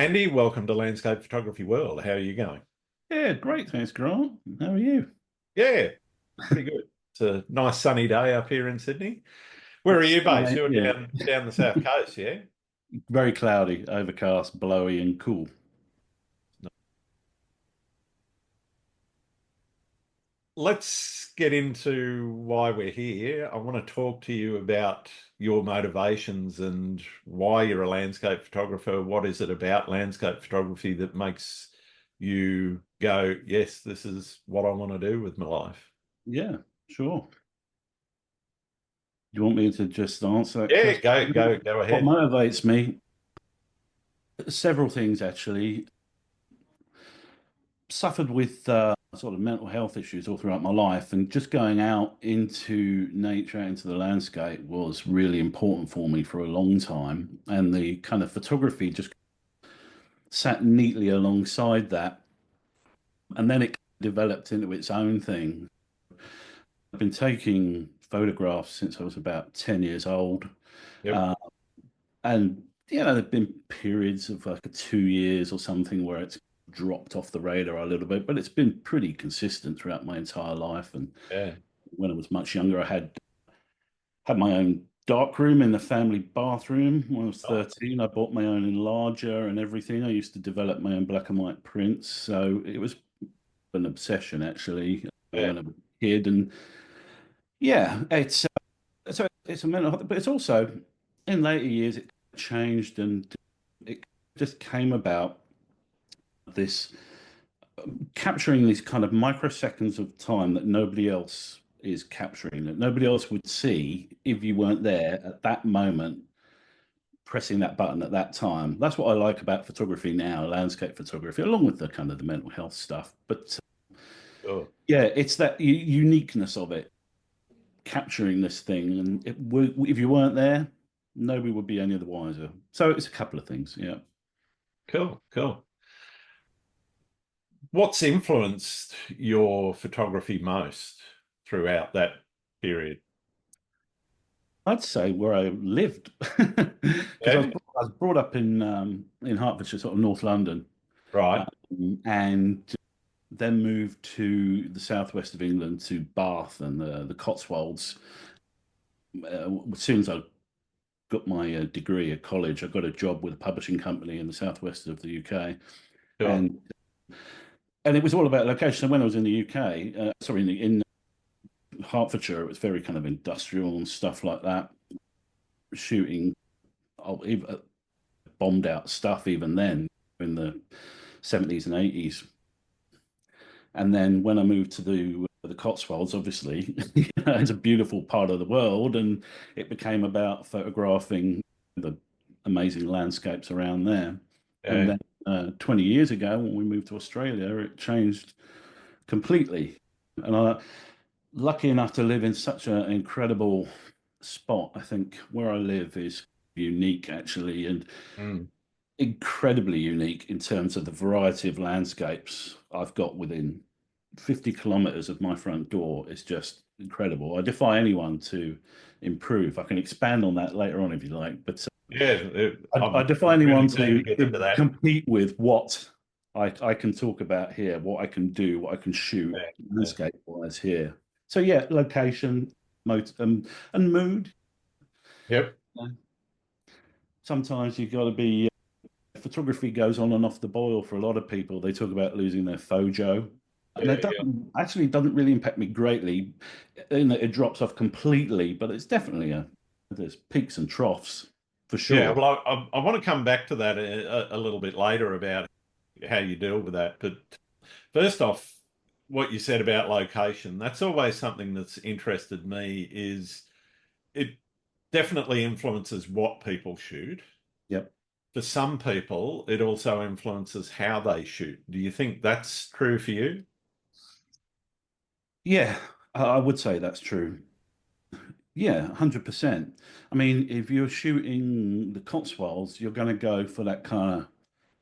Andy, welcome to Landscape Photography World. How are you going? Yeah, great. Thanks, Grant. How are you? Yeah, pretty good. It's a nice sunny day up here in Sydney. Where are you based? You're Yeah, down the South Coast, yeah? very cloudy, overcast, blowy, and cool. Let's get into why we're here. I want to talk to you about your motivations and why you're a landscape photographer. What is it about landscape photography that makes you go, yes, this is what I want to do with my life? Yeah, sure. You want me to just answer that Yeah, question? go What ahead. motivates me? Several things, actually. Suffered with sort of mental health issues all throughout my life, and just going out into nature, into the landscape was really important for me for a long time. And the kind of photography just sat neatly alongside that. And then it developed into its own thing. I've been taking photographs since I was about 10 years old. Yep. Uh, and, there've been periods of like 2 years or something where it's dropped off the radar a little bit, but it's been pretty consistent throughout my entire life. And Yeah. when I was much younger, I had my own dark room in the family bathroom. When I was Oh, 13, I bought my own enlarger and everything. I used to develop my own black and white prints. So it was an obsession, actually, yeah. when I was a kid. And yeah, it's a mental health, but it's also in later years it changed and it just came about this capturing these kind of microseconds of time that nobody else is capturing, that nobody else would see if you weren't there at that moment pressing that button at that time. That's what I like about photography now, landscape photography, along with the kind of the mental health stuff. But Sure. yeah, it's that uniqueness of it, capturing this thing, and if you weren't there, nobody would be any the wiser. So it's a couple of things. Yeah, Cool, cool. What's influenced your photography most throughout that period? I'd say where I lived because Yeah, I was brought up in Hertfordshire, sort of North London, right. and then moved to the southwest of England to Bath and the Cotswolds. As soon as I got my degree at college, I got a job with a publishing company in the southwest of the UK, Sure. and it was all about location. So when I was in the UK, sorry, in Hertfordshire, it was very kind of industrial and stuff like that. Shooting bombed out stuff even then in the 70s and 80s. And then when I moved to the Cotswolds, obviously, it's a beautiful part of the world, and it became about photographing the amazing landscapes around there. And Yeah, then 20 years ago, when we moved to Australia, it changed completely. And I lucky enough to live in such an incredible spot. I think where I live is unique, actually, and mm, incredibly unique in terms of the variety of landscapes I've got within 50 kilometers of my front door. Is just incredible. I defy anyone to improve. I can expand on that later on if you like, but yeah. I I'm defy anyone really keen to to get into that. compete with what I can talk about here, what I can do, what I can shoot Yeah, yeah. landscape wise here. So yeah, location, and mood. Yep. Sometimes you've got to be. Photography goes on and off the boil for a lot of people. They talk about losing their fojo, and Yeah, it yeah. doesn't really impact me greatly. In that it drops off completely, but it's definitely there's peaks and troughs for Yeah, sure. well, I want to come back to that a little bit later about how you deal with that. But first off, what you said about location, that's always something that's interested me is it definitely influences what people shoot. Yep. For some people, it also influences how they shoot. Do you think that's true for you? Yeah, I would say that's true. Yeah, 100%. I mean, if you're shooting the Cotswolds, you're going to go for that kind of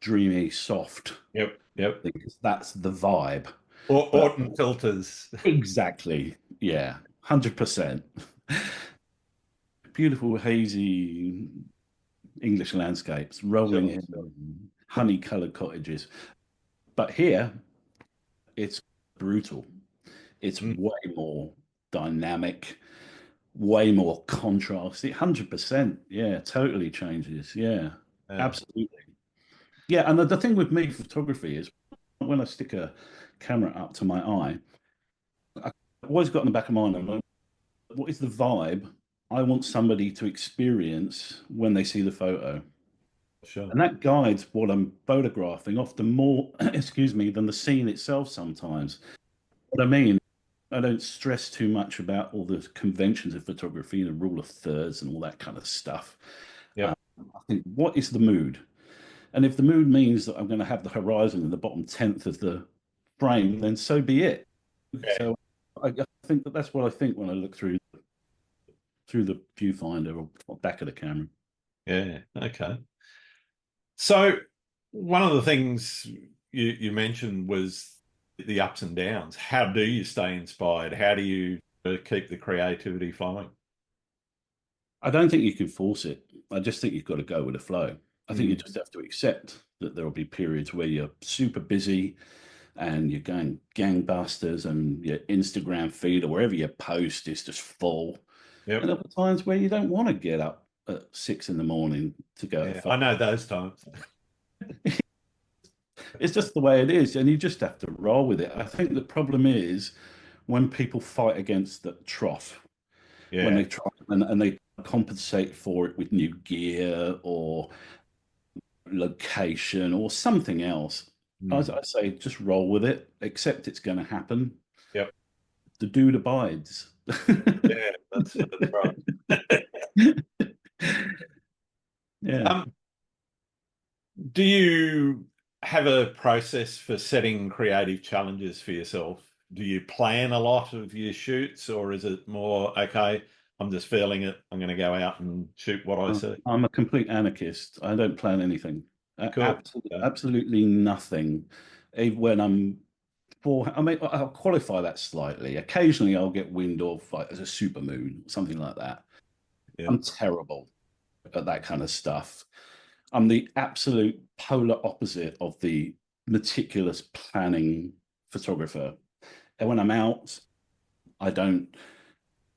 dreamy, soft Yep, yep. thing, 'cause that's the vibe. Or But Orton filters. exactly, yeah, 100%. Beautiful, hazy English landscapes, rolling Sure, sure. in, honey-colored cottages. But here, it's brutal. It's Mm, way more dynamic, way more contrast. 100%. Yeah, totally changes. Yeah, yeah, absolutely. Yeah, and the thing with me, photography is when I stick a camera up to my eye, I've always got in the back of my mind, I'm like, what is the vibe I want somebody to experience when they see the photo? sure. And that guides what I'm photographing often more, excuse me, than the scene itself sometimes. What I mean, I don't stress too much about all the conventions of photography, the rule of thirds and all that kind of stuff. Um, Yep. I think, what is the mood? And if the mood means that I'm going to have the horizon in the bottom tenth of the frame, then so be it. Yeah. So I think that's what I think when I look through the viewfinder or back of the camera. Yeah. Okay. So one of the things you mentioned was the ups and downs. How do you stay inspired? How do you keep the creativity flowing? I don't think you can force it. I just think you've got to go with the flow. I think you Mm. just have to accept that there will be periods where you're super busy and you're going gangbusters and your Instagram feed or wherever you post is just full. And Yep. there are times where you don't want to get up at 6 in the morning to go to Yeah. phone. I know those times. It's just the way it is, and you just have to roll with it. I think the problem is when people fight against the trough, when Yeah. they try and they compensate for it with new gear or location or something else. As Mm. I say, just roll with it, accept it's going to happen. Yep. The dude abides. Yeah. That's right. Yeah. Um, do you have a process for setting creative challenges for yourself? Do you plan a lot of your shoots, or is it more, okay, I'm just feeling it, I'm going to go out and shoot what I see? I'm a complete anarchist. I don't plan anything. Cool. Okay. Absolutely nothing. Even when I mean, I'll qualify that slightly. Occasionally, I'll get wind of like as a supermoon, something like that. Yeah. I'm terrible at that kind of stuff. I'm the absolute polar opposite of the meticulous planning photographer. And when I'm out, I don't,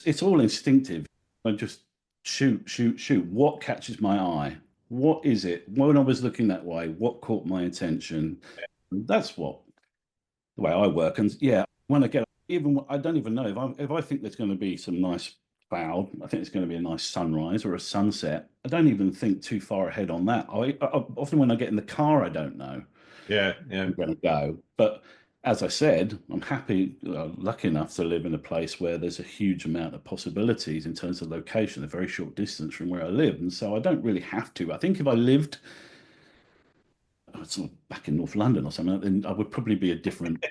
it's all instinctive. I just shoot, shoot, shoot. What catches my eye? What is it? When I was looking that way, what caught my attention? That's what the way I work. And yeah, when I get even I don't even know if I think there's going to be some nice cloud. I think it's going to be a nice sunrise or a sunset. I don't even think too far ahead on that. Often when I get in the car, I don't know Yeah. Yeah. I'm going to go. But as I said, I'm happy, lucky enough to live in a place where there's a huge amount of possibilities in terms of location, a very short distance from where I live. And so I don't really have to. I think if I lived sort of back in North London or something, then I would probably be a different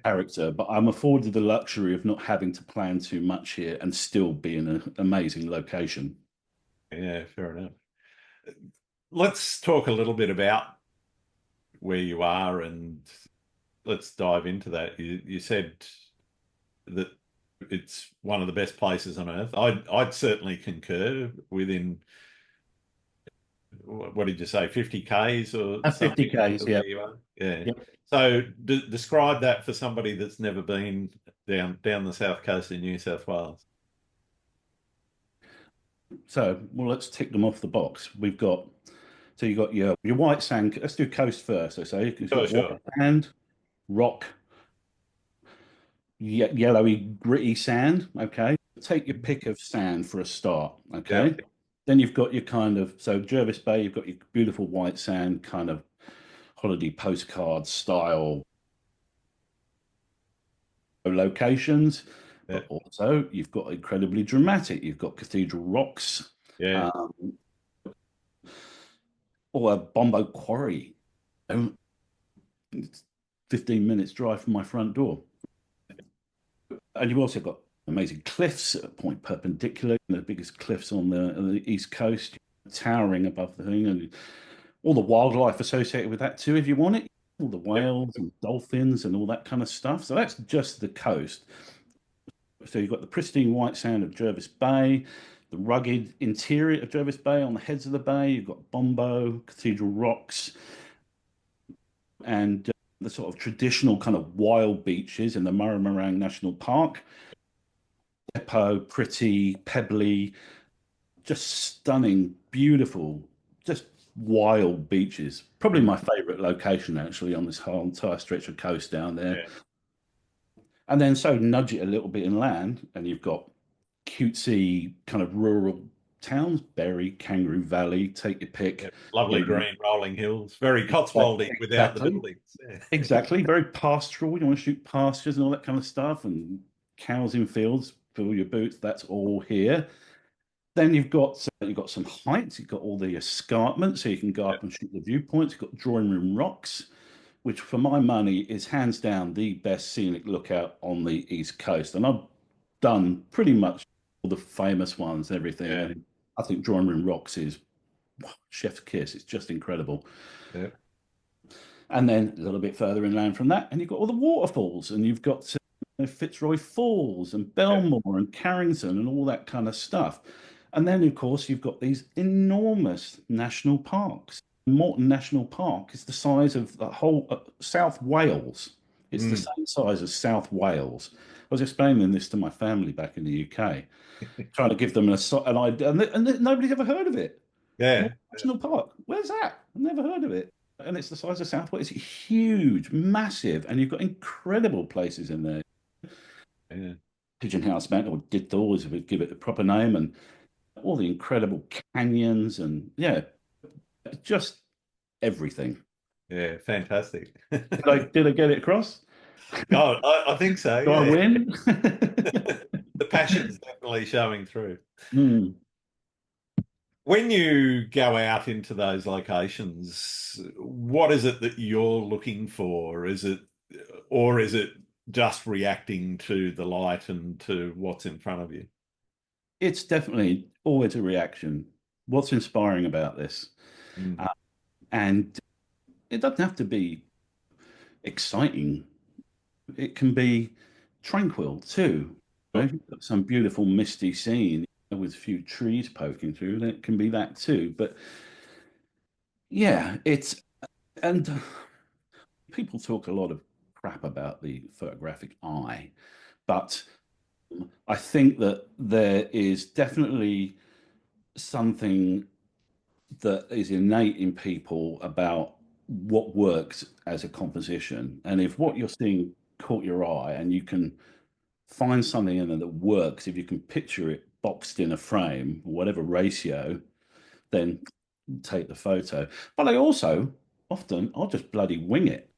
character. But I'm afforded the luxury of not having to plan too much here and still be in an amazing location. Yeah. Fair enough. Let's talk a little bit about where you are and let's dive into that. You said that it's one of the best places on earth. I'd certainly concur within, what did you say, 50 Ks or At something 50 Ks, to yeah. where you are? Yeah. Yep. So describe that for somebody that's never been down the south coast of New South Wales. So, well, let's tick them off the box. So you got your white sand. Let's do coast first. So you've Sure, got sure. white sand, rock, yellowy, gritty sand. Okay. Take your pick of sand for a start. Yeah, Okay. Then you've got your kind of, so Jervis Bay, you've got your beautiful white sand, kind of holiday postcard style locations, yeah, but also you've got incredibly dramatic. You've got Cathedral Rocks, yeah, um, or a Bombo Quarry. It's 15 minutes drive from my front door. And you've also got amazing cliffs at Point Perpendicular, the biggest cliffs on the East Coast, towering above the thing, and all the wildlife associated with that too, if you want it. All the yep, whales and dolphins and all that kind of stuff. So that's just the coast. So you've got the pristine white sand of Jervis Bay, the rugged interior of Jervis Bay on the heads of the bay. You've got Bombo, Cathedral Rocks. and the sort of traditional kind of wild beaches in the Murrumarang National Park. Depot, pretty, pebbly, just stunning, beautiful, just wild beaches. Probably Mm. my favorite location actually on this whole entire stretch of coast down there. Yeah, And then so nudge it a little bit inland, and you've got cutesy kind of rural towns, Berry, Kangaroo Valley, take your yeah. pick. Lovely You know, green rolling hills, very Cotswoldy without the exactly, buildings. Yeah. exactly. Very pastoral. You want to shoot pastures and all that kind of stuff, and cows in fields, fill your boots. That's all here. Then you've got some heights. You've got all the escarpments, so you can go Yeah. up and shoot the viewpoints. You've got drawing room rocks, which for my money is hands down the best scenic lookout on the East Coast. And I've done pretty much all the famous ones and everything. Yeah. And I think drawing room rocks is chef's kiss. It's just incredible. Yeah. And then a little bit further inland from that, and you've got all the waterfalls, and you've got Fitzroy Falls and Yeah. Belmore and Carrington and all that kind of stuff. And then, of course, you've got these enormous national parks. Morton National Park is the size of the whole South Wales. It's the Mm. same size as South Wales. I was explaining this to my family back in the UK, trying to give them an idea, and nobody's ever heard of it. Yeah. Morton National Park, where's that? I've never heard of it. And it's the size of South Wales. It's huge, massive, and you've got incredible places in there. Yeah. Pigeon House Mountain, or Dithors, if we give it the proper name, and all the incredible canyons, and yeah, just everything. Yeah. Fantastic. Did I get it across? Oh, I think so. Do I Yeah. win? The passion's definitely showing through. Mm. When you go out into those locations, what is it that you're looking for? Or is it just reacting to the light and to what's in front of you? It's definitely always a reaction. What's inspiring about this? Mm. Uh, and it doesn't have to be exciting. It can be tranquil too. You know, Oh, if you've got some beautiful misty scene with a few trees poking through, then it can be that too. But yeah, and people talk a lot of crap about the photographic eye, but I think that there is definitely something that is innate in people about what works as a composition. And if what you're seeing caught your eye and you can find something in there that works, if you can picture it boxed in a frame, whatever ratio, then take the photo. But I also often I'll just bloody wing it.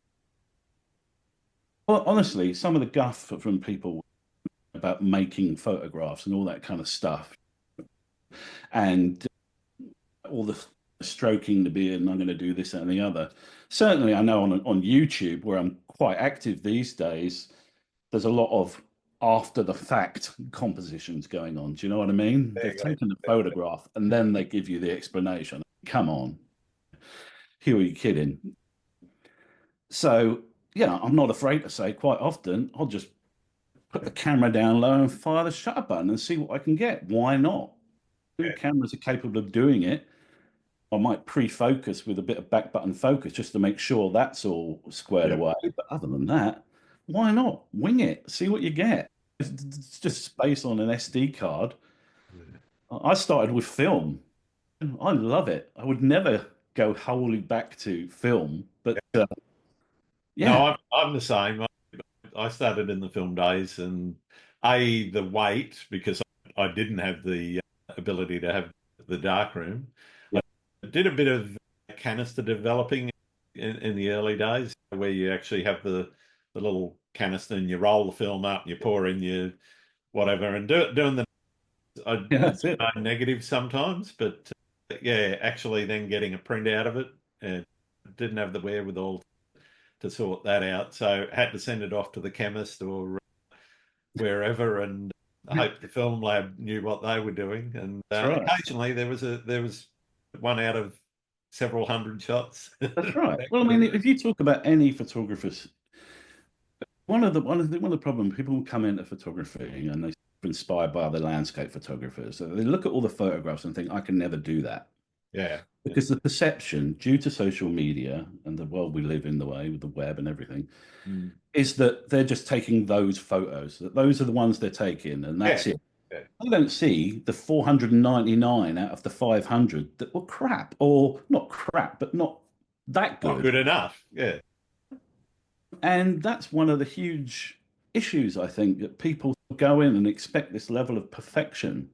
Well, honestly, some of the guff from people about making photographs and all that kind of stuff, and all the stroking the beard, and I'm going to do this that, and the other. Certainly, I know on YouTube, where I'm quite active these days, there's a lot of after the fact compositions going on. Do you know what I mean? there They've you go. taken the photograph and then they give you the explanation. Come on, who are you kidding? So, yeah, I'm not afraid to say quite often I'll just put the camera down low and fire the shutter button and see what I can get. Why not? Yeah, Cameras are capable of doing it. I might pre-focus with a bit of back button focus just to make sure that's all squared yeah, away. But other than that, why not? Wing it, see what you get. It's just space on an SD card. yeah. I started with film. I love it. I would never go wholly back to film, but No, yeah, I'm the same. I started in the film days, and the weight, because I didn't have the ability to have the dark room. yeah, I did a bit of canister developing in the early days, where you actually have the little canister and you roll the film up and you pour in your whatever, and doing the I yeah, did that's it. some negatives sometimes, but yeah, actually then getting a print out of it, and didn't have the wherewithal to sort that out, so had to send it off to the chemist or wherever, and I hope the film lab knew what they were doing. And That's right. occasionally there was one out of several hundred shots. That's right. Back Well, I mean, then. if you talk about any photographers, one of the problems people come into photography and they're inspired by other landscape photographers. So they look at all the photographs and think, I can never do that. Yeah. Yeah. because the perception, due to social media and the world we live in, the way with the web and everything, Mm. is that they're just taking those photos, that those are the ones they're taking, and Yeah. that's it. Yeah. I don't see the 499 out of the 500 that were crap, or not crap, but not that Not good. good enough. Yeah. And that's one of the huge issues, I think, that people go in and expect this level of perfection.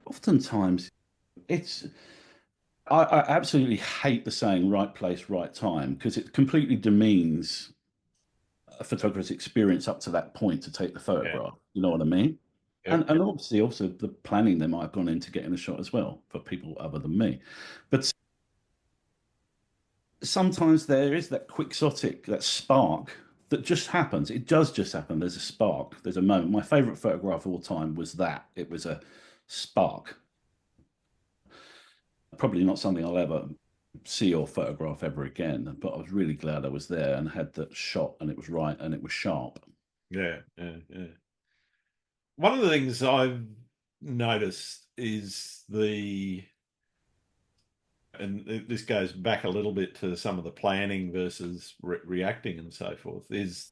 Oftentimes, it's, I absolutely hate the saying right place, right time, because it completely demeans a photographer's experience up to that point to take the Yeah. photograph. You know what I mean? Yep. And obviously, also the planning that might have gone into getting a shot as well for people other than me. But sometimes there is that quixotic, that spark that just happens. It does just happen. There's a spark. There's a moment. My favorite photograph of all time was that. It was a spark. Probably not something I'll ever see or photograph ever again, but I was really glad I was there and had that shot and it was right and it was sharp. Yeah. Yeah. Yeah. One of the things I've noticed is and this goes back a little bit to some of the planning versus reacting and so forth, is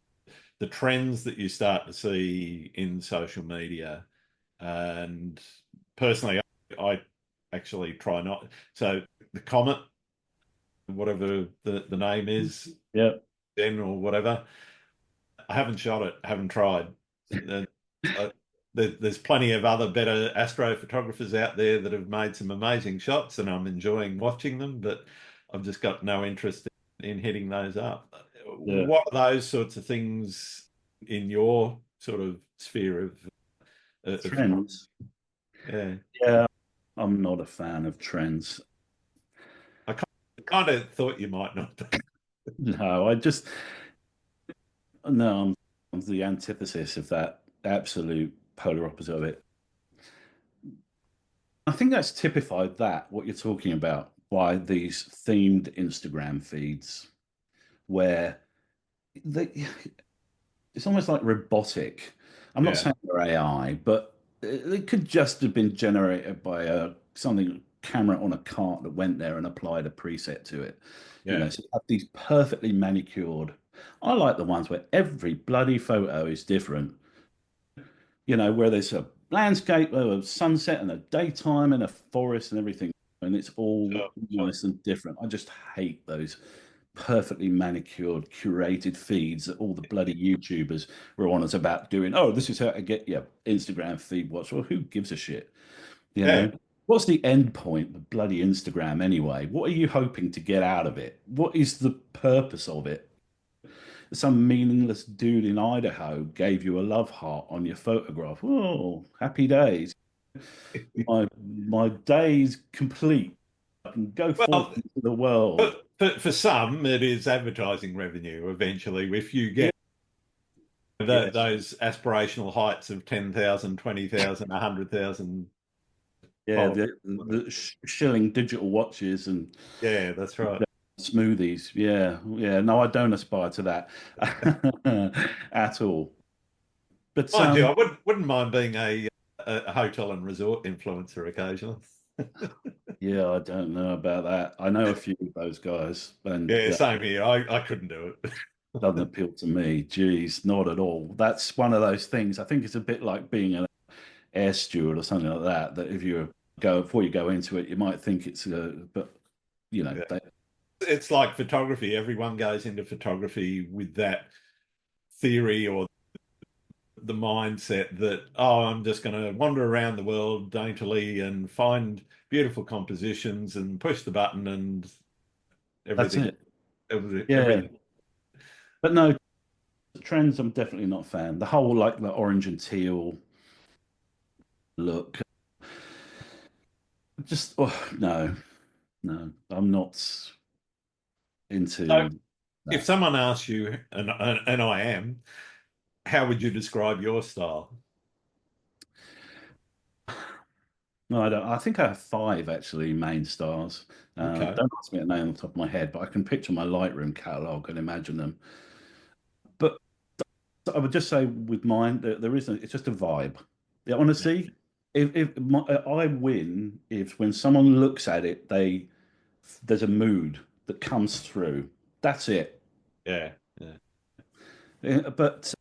the trends that you start to see in social media. And personally, I actually try not. So the comet, whatever the name is, Yeah. then or whatever, I haven't shot it, haven't tried. Uh, uh, there's plenty of other better astrophotographers out there that have made some amazing shots, and I'm enjoying watching them, but I've just got no interest in hitting those up. Yeah. What are those sorts of things in your sort of sphere of Trends. yeah? Yeah. I'm not a fan of trends. I kind of thought you might not be. No, I just, no, I'm the antithesis of that absolute polar opposite of it. I think that's typified that, what you're talking about, by these themed Instagram feeds where they, it's almost like robotic. I'm not Yeah, saying they're AI, but it could just have been generated by something camera on a cart that went there and applied a preset to it. You yeah, know, so you have these perfectly manicured. I like the ones where every bloody photo is different. You know, where there's a landscape, a sunset, and a daytime, and a forest, and everything, and it's all sure, sure. nice and different. I just hate those perfectly manicured, curated feeds that all the bloody YouTubers were on us about doing. Oh, this is how to get your Instagram feed watched. Well, who gives a shit? You Yeah. know, what's the end point of bloody Instagram anyway? What are you hoping to get out of it? What is the purpose of it? Some meaningless dude in Idaho gave you a love heart on your photograph. Oh, happy days. My day's complete. I can go forth Well, into the world. for some, it is advertising revenue eventually. If you Yeah, get yes. those aspirational heights of 10,000, 20,000, 100,000 Yeah, followers. the shilling digital watches and Yeah, that's right. smoothies. Yeah, yeah. No, I don't aspire to that at all. But Mind you, I wouldn't mind being a hotel and resort influencer occasionally. yeah, I don't know about that. I know a few of those guys, and Yeah, that same here. I couldn't do it. doesn't appeal to me. Geez, not at all. That's one of those things. I think it's a bit like being an air steward or something like that. That if you go before you go into it, you might think it's but you know, Yeah. they, It's like photography. Everyone goes into photography with that theory or the mindset that, oh, I'm just going to wander around the world daintily and find beautiful compositions and push the button and that's everything, it. Yeah, everything. but no trends. I'm definitely not a fan. The whole like the orange and teal look. Just oh, no, no, I'm not So into if that. someone asks you, and I am, how would you describe your style? No, I don't. I think I have five actually main stars. Okay. Don't ask me a name on the top of my head, but I can picture my Lightroom catalog and imagine them. But I would just say with mine, there isn't. It's just a vibe. The honesty. I win if when someone looks at it, there's a mood that comes through. That's it. Yeah, yeah, But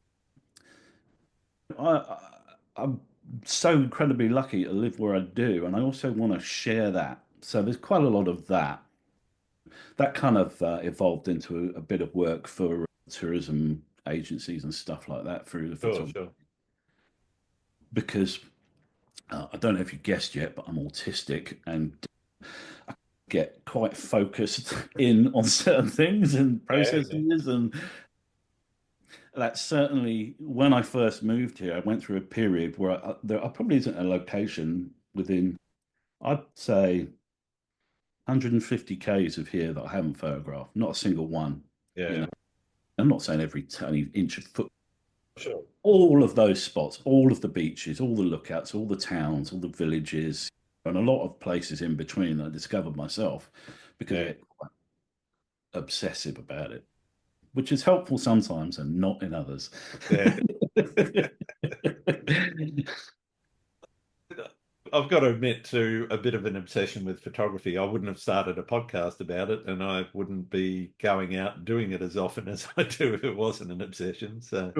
I'm so incredibly lucky to live where I do, and I also want to share that. So there's quite a lot of that. That kind of evolved into a bit of work for tourism agencies and stuff like that through the sure, photography. sure. Because I don't know if you guessed yet, but I'm autistic and I get quite focused in on certain things and Yeah, yeah, processes. And that's certainly when I first moved here, I went through a period where there probably isn't a location within, I'd say, 150 Ks of here that I haven't photographed, not a single one. You yeah, know, I'm not saying every tiny inch of foot, sure. all of those spots, all of the beaches, all the lookouts, all the towns, all the villages, and a lot of places in between that I discovered myself because I Yeah, get quite obsessive about it, which is helpful sometimes and not in others. yeah. I've got to admit to a bit of an obsession with photography. I wouldn't have started a podcast about it, and I wouldn't be going out and doing it as often as I do if it wasn't an obsession. So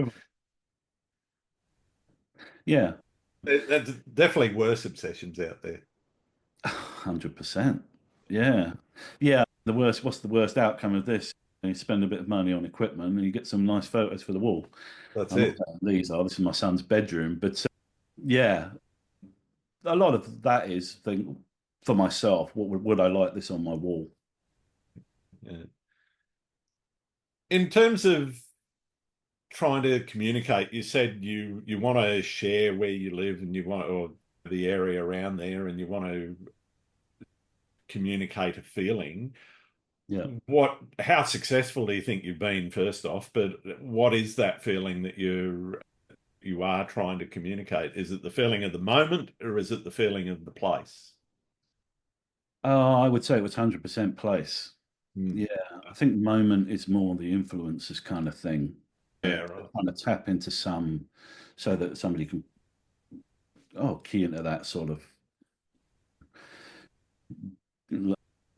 Yeah, there's definitely worse obsessions out there. 100%. Yeah. Yeah. What's the worst outcome of this? You spend a bit of money on equipment and you get some nice photos for the wall. That's I'm not it. saying these are, this is my son's bedroom, but yeah, a lot of that is think for myself, would I like this on my wall? Yeah. In terms of trying to communicate, you said you want to share where you live and you want or the area around there, and you want to communicate a feeling. Yeah. How successful do you think you've been, first off? But what is that feeling that you are trying to communicate? Is it the feeling of the moment, or is it the feeling of the place? I would say it was 100% place. Hmm. Yeah. I think moment is more the influences kind of thing. Yeah, right. Trying to tap into some so that somebody can key into that sort of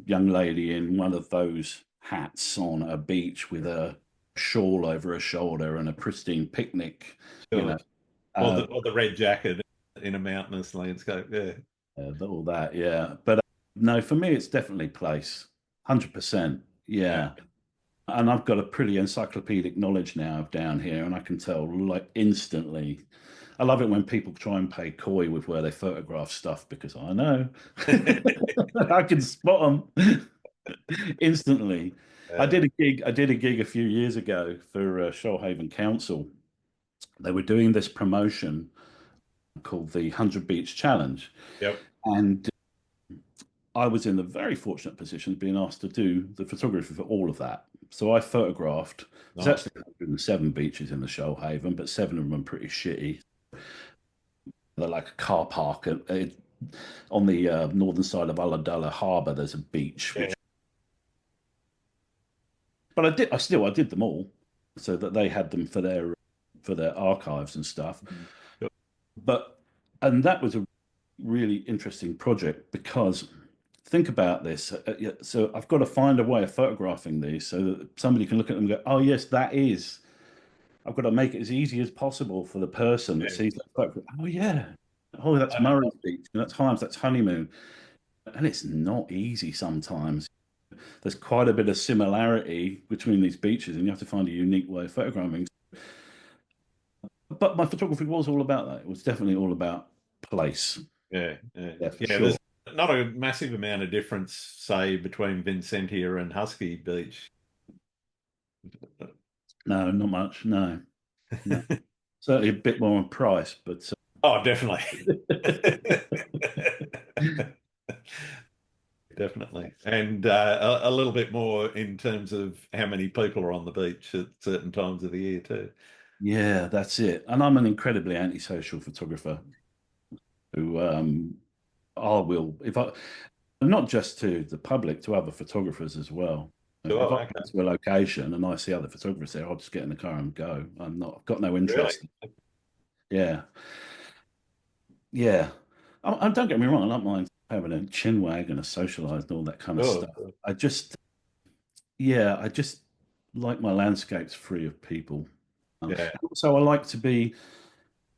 young lady in one of those hats on a beach with a shawl over her shoulder and a pristine picnic, you Sure. know, uh, Or the red jacket in a mountainous landscape. Yeah. all that. Yeah. But no, for me, it's definitely place. 100%. Yeah. Yeah. And I've got a pretty encyclopedic knowledge now of down here, and I can tell like instantly. I love it when people try and play coy with where they photograph stuff because I know I can spot them instantly. Yeah. I did a gig a few years ago for Shoalhaven Council. They were doing this promotion called the 100 Beach Challenge, Yep. and I was in the very fortunate position of being asked to do the photography for all of that. So I photographed. There's Nice. actually 107 beaches in the Shoalhaven, but seven of them are pretty shitty. They're like a car park. On the northern side of Ulladulla Harbour, there's a beach Yeah. which, but I did them all, so that they had them for their archives and stuff. Yep. But and that was a really interesting project because think about this. Yeah, so I've got to find a way of photographing these so that somebody can look at them and go, "Oh yes, that is." I've got to make it as easy as possible for the person that Yeah. sees that photograph. Oh yeah, oh that's Murray's Beach, and that's Himes, that's Honeymoon, and it's not easy sometimes. There's quite a bit of similarity between these beaches, and you have to find a unique way of photographing. But my photography was all about that. It was definitely all about place. Yeah. Yeah. Yeah, for Yeah. There's sure. not a massive amount of difference, say, between Vincentia and Husky Beach. No, not much. No, no. Certainly a bit more on price, but Oh, definitely. Definitely. And a little bit more in terms of how many people are on the beach at certain times of the year too. yeah, that's it. And I'm an incredibly antisocial photographer who I will if I not just to the public, to other photographers as well. If I Sure, go okay. to a location and I see other photographers there, I'll just get in the car and go. I've got no Really? interest. Yeah. Yeah. don't get me wrong, I don't mind having a chin wag and a socialise and all that kind of Oh, stuff. I just, yeah, I just like my landscapes free of people. yeah, So I like to be,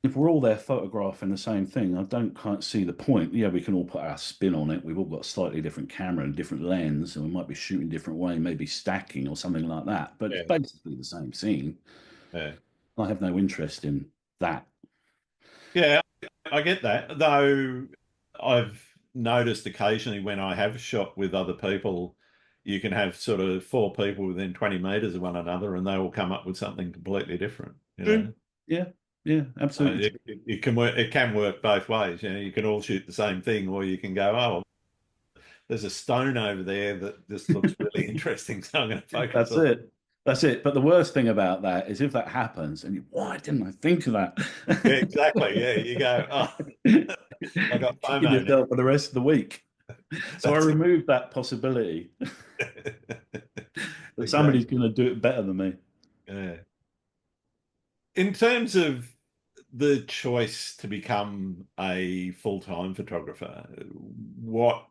if we're all there photographing the same thing, I don't quite see the point. Yeah, we can all put our spin on it. We've all got a slightly different camera and different lens, and we might be shooting different way, maybe stacking or something like that. But it's yeah, basically the same scene. yeah. I have no interest in that. Yeah, I get that. Though I've noticed occasionally when I have shot with other people, you can have sort of four people within 20 meters of one another and they will come up with something completely different, you True. know. Yeah, yeah, absolutely true. It can work, it can work both ways. You know, you can all shoot the same thing, or you can go, oh, there's a stone over there that just looks really interesting, so I'm going to focus That's on. it. That's it. But the worst thing about that is if that happens and you, why didn't I think of that? Yeah, exactly. Yeah, you go, oh, I got Kicking FOMO now. yourself for the rest of the week. So I That's removed that possibility that somebody's exactly. going to do it better than me. Yeah. In terms of the choice to become a full-time photographer, what,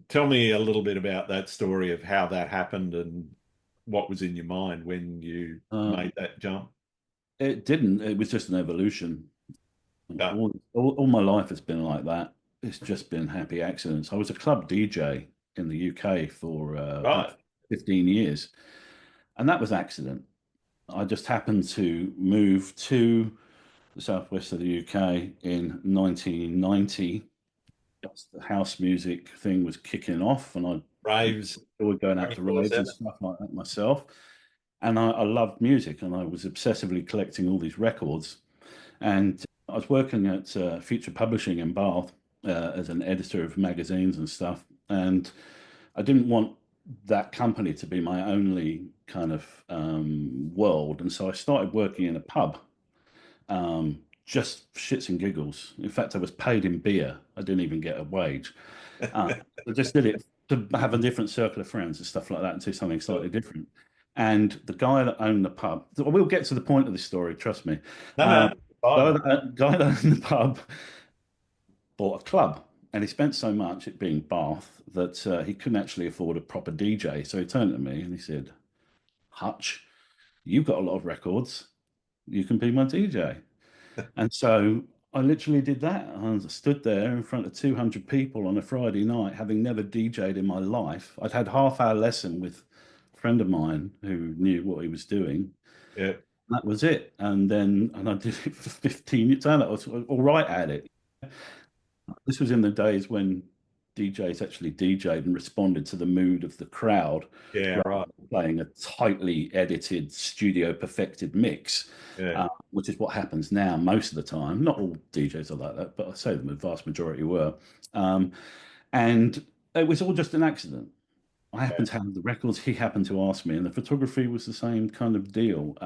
tell me a little bit about that story of how that happened and what was in your mind when you Uh, made that jump. it didn't. It was just an evolution. Yeah. All my life has been like that. It's just been happy accidents. I was a club DJ in the UK for about Right. 15 years, and that was accident. I just happened to move to the southwest of the UK in 1990. The house music thing was kicking off, and I Raves was going out to raves and 24/7. stuff like that myself. And I loved music, and I was obsessively collecting all these records. And I was working at Future Publishing in Bath as an editor of magazines and stuff. And I didn't want that company to be my only kind of world. And so I started working in a pub, just shits and giggles. In fact, I was paid in beer. I didn't even get a wage. Uh, I just did it to have a different circle of friends and stuff like that and do something slightly different. And the guy that owned the pub, we'll get to the point of the story, trust me. No, no, fine, mate. Guy that owned the pub bought a club, and he spent so much, it being Bath, that he couldn't actually afford a proper DJ. So he turned to me and he said, Hutch, you've got a lot of records. You can be my DJ. And so I literally did that. I stood there in front of 200 people on a Friday night, having never DJed in my life. I'd had half-hour lesson with a friend of mine who knew what he was doing. Yeah, That was it. And I did it for 15 years. And I was all right at it. This was in the days when DJs actually DJed and responded to the mood of the crowd yeah, rather right. than playing a tightly edited, studio perfected mix, Yeah, which is what happens now most of the time. Not all DJs are like that, but I say the vast majority were. Um, and it was all just an accident. I yeah. happened to have the records. He happened to ask me, and the photography was the same kind of deal.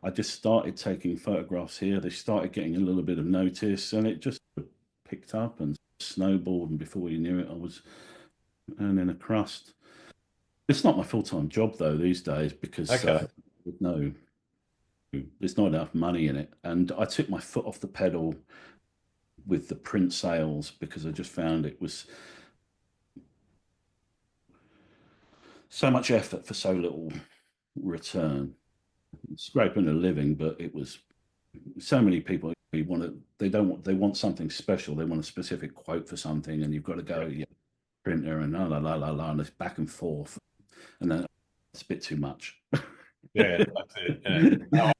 I just started taking photographs here. They started getting a little bit of notice, and it just picked up and snowballed. And before you knew it, I was earning a crust. It's not my full-time job though these days because Okay. there's no, there's not enough money in it. And I took my foot off the pedal with the print sales because I just found it was so much effort for so little return. Scraping a living, but it was so many people who want to, they want something special. They want a specific quote for something, and you've got to go, Yeah, yeah, printer and la la la la la, and it's back and forth, and then it's a bit too much. yeah, that's it. Yeah.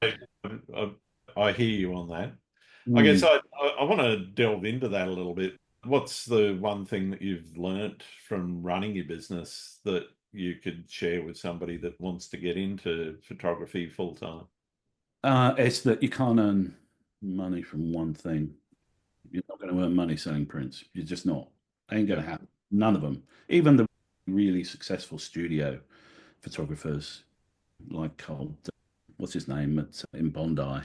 No, I hear you on that. I guess Mm. I want to delve into that a little bit. What's the one thing that you've learnt from running your business that you could share with somebody that wants to get into photography full time? It's that you can't earn money from one thing. You're not going to earn money selling prints. You're just not. Ain't going Yeah. to happen. None of them. Even the really successful studio photographers like Cole, what's his name at in Bondi,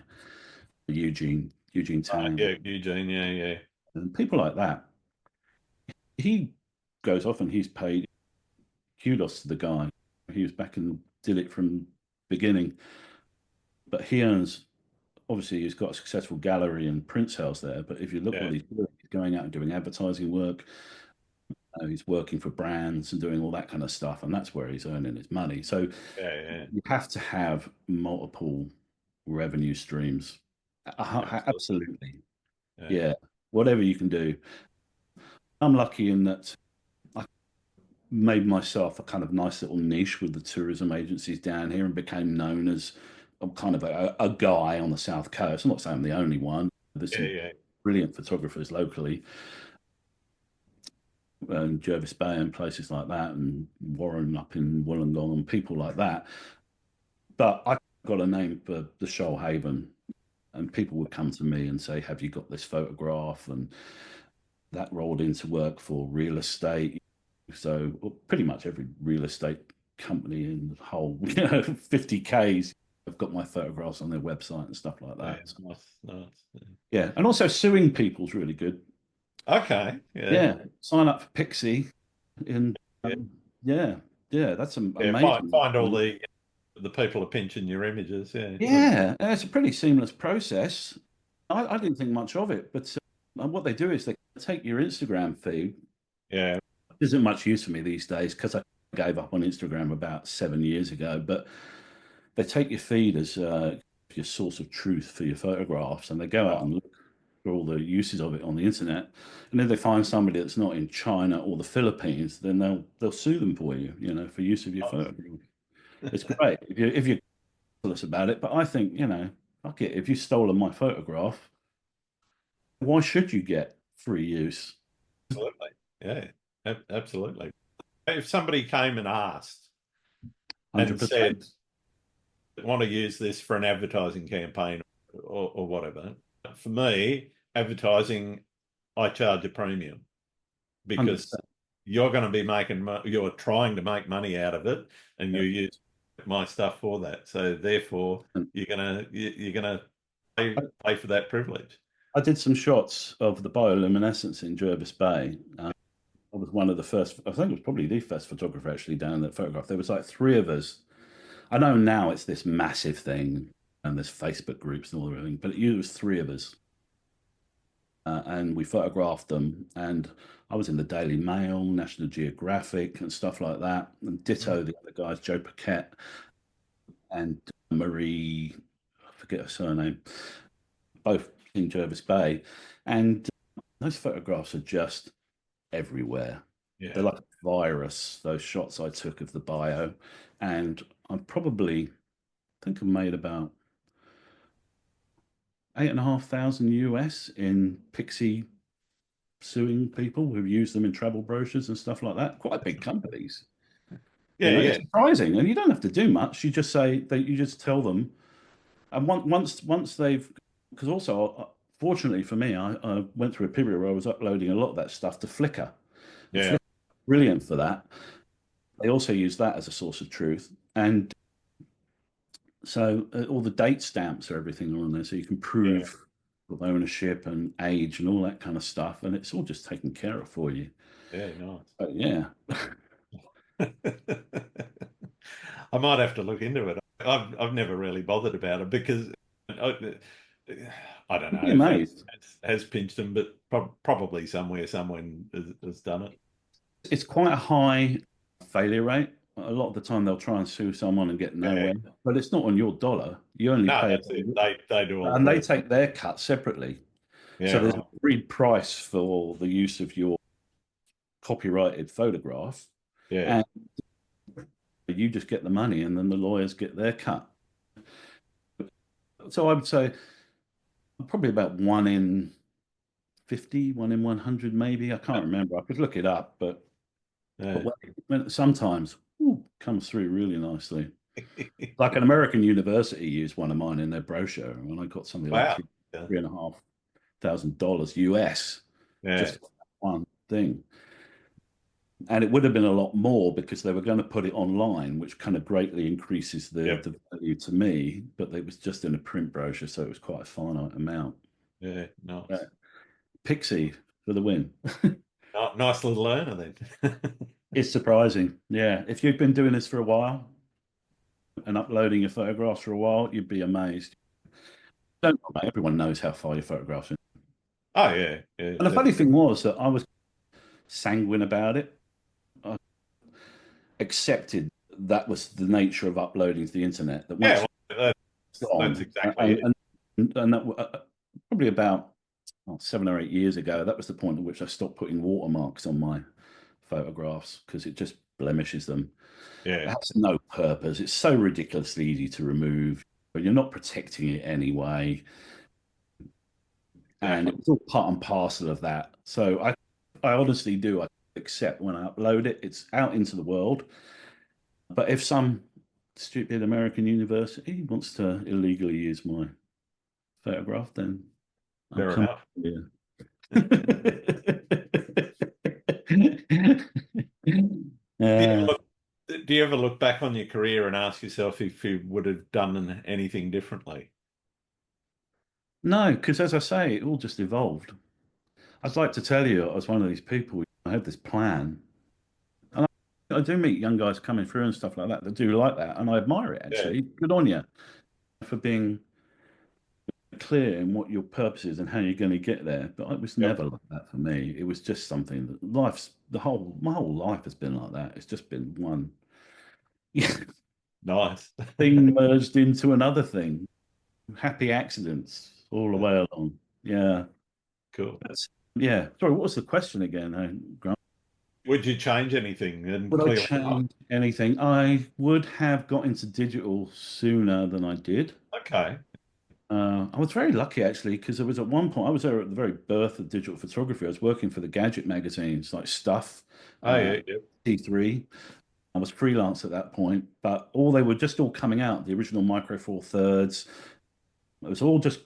Eugene Tang, Yeah, Eugene. Yeah, yeah, and people like that. He goes off and he's paid. Kudos to the guy. He was back and did it from beginning, but he earns. Obviously, he's got a successful gallery and print sales there. But if you look yeah, what he's doing, he's going out and doing advertising work. He's working for brands and doing all that kind of stuff, and that's where he's earning his money. So Yeah, yeah, you have to have multiple revenue streams. absolutely. Absolutely. Yeah, Yeah. Whatever you can do. I'm lucky in that I made myself a kind of nice little niche with the tourism agencies down here and became known as a kind of a guy on the South Coast. I'm not saying I'm the only one. There's yeah, some yeah, brilliant photographers locally, Jervis Bay and places like that, and Warren up in Wollongong and people like that. But I got a name for the Shoalhaven, and people would come to me and say, "Have you got this photograph?" And that rolled into work for real estate. So pretty much every real estate company in the whole, 50Ks have got my photographs on their website and stuff like yeah. that. So, Nice, nice. yeah, and also suing people's really good. Okay, yeah, Yeah, sign up for Pixie, and yeah, yeah, yeah, that's yeah. Find amazing. find all the people are pinching your images. Yeah, Yeah, and it's a pretty seamless process. I didn't think much of it, but what they do is they take your Instagram feed. yeah. Isn't much use for me these days because I gave up on Instagram about 7 years ago. But they take your feed as your source of truth for your photographs, and they go out Oh, and look for all the uses of it on the internet. And if they find somebody that's not in China or the Philippines, then they'll sue them for you, for use of your photograph. It's great if you're us about it, but I think, fuck it. If you've stolen my photograph, why should you get free use? absolutely. Yeah, absolutely. If somebody came and asked and 100%. said, "Want to use this for an advertising campaign or whatever," for me, advertising, I charge a premium because 100%. you're going to be you're trying to make money out of it, and you Yep. use my stuff for that. So therefore, And you're gonna pay for that privilege. I did some shots of the bioluminescence in Jervis Bay. I was one of the first, I think it was probably the first photographer actually down that photograph. There was like three of us. I know now it's this massive thing and there's Facebook groups and all everything, but it was three of us. And we photographed them. And I was in the Daily Mail, National Geographic, and stuff like that. And ditto the other guys, Joe Paquette and Marie, I forget her surname, both in Jervis Bay. And those photographs are just everywhere. They're Yeah, like a virus, those shots I took of the bio. And I think I made about 8,500 US in Pixie suing people who use them in travel brochures and stuff like that. Quite big companies. yeah, It's yeah, surprising. And you don't have to do much. You just say that you just tell them. And once they've, because also, fortunately for me, I went through a period where I was uploading a lot of that stuff to Flickr. And yeah, Flickr is brilliant for that. They also use that as a source of truth. And so all the date stamps or everything are on there. So you can yeah, prove of ownership and age and all that kind of stuff. And it's all just taken care of for you. yeah. Nice. But yeah, I might have to look into it. I've never really bothered about it because I don't you'd know be if that amazed. has pinched them, but probably somewhere someone has done it. It's quite a high failure rate. A lot of the time they'll try and sue someone and get Yeah. nowhere, but it's not on your dollar. You only No, pay, that's it. They do all the and they work. take their cut separately. Yeah, So there's an right. agreed price for the use of your copyrighted photograph, Yeah, and you just get the money, and then the lawyers get their cut. So I would say probably about 1 in 50, 1 in 100, maybe. I can't remember. I could look it up, but yeah. when sometimes comes through really nicely. Like an American university used one of mine in their brochure, and I got something like Wow. Yeah, $3,500 US yeah, just for that one thing. And it would have been a lot more because they were going to put it online, which kind of greatly increases yep, the value to me. But it was just in a print brochure, so it was quite a finite amount. yeah. Uh, Nice. Pixie for the win. Nice little earner then. It's surprising. Yeah. If you've been doing this for a while and uploading your photographs for a while, you'd be amazed. Don't, everyone knows how far your photographs are. Oh yeah, yeah, And the funny thing was that I was sanguine about it. I accepted that was the nature of uploading to the internet. That yeah. once Well, it's that's on, exactly it. and that probably about 7 or 8 years ago, that was the point at which I stopped putting watermarks on my photographs because it just blemishes them. It Yeah, has no purpose. It's so ridiculously easy to remove, but you're not protecting it anyway. And it definitely. was all part and parcel of that. So I honestly do. I accept when I upload it, it's out into the world. But if some stupid American university wants to illegally use my photograph, then I'll Fair come enough. here. Do you ever uh, look, do you ever look back on your career and ask yourself if you would have done anything differently? no, because as I say, it all just evolved. I'd like to tell you I was one of these people. I had this plan, and I do meet young guys coming through and stuff like that that do like that, and I admire it Yeah, actually. Good on you for being clear in what your purpose is and how you're going to get there. But it was yep, never like that for me. It was just something that my whole life has been like that. It's just been one nice. thing merged into another thing. Happy accidents all the way along. Yeah. Cool. That's, yeah. Sorry, what was the question again, Grant? Would you change anything? And Would I clearly not. change anything? I would have got into digital sooner than I did. Okay. I was very lucky actually because there was at one point I was there at the very birth of digital photography. I was working for the gadget magazines like Stuff, Oh uh, yeah, yeah, T3. I was freelance at that point, but they were just all coming out. The original Micro Four Thirds. It was all just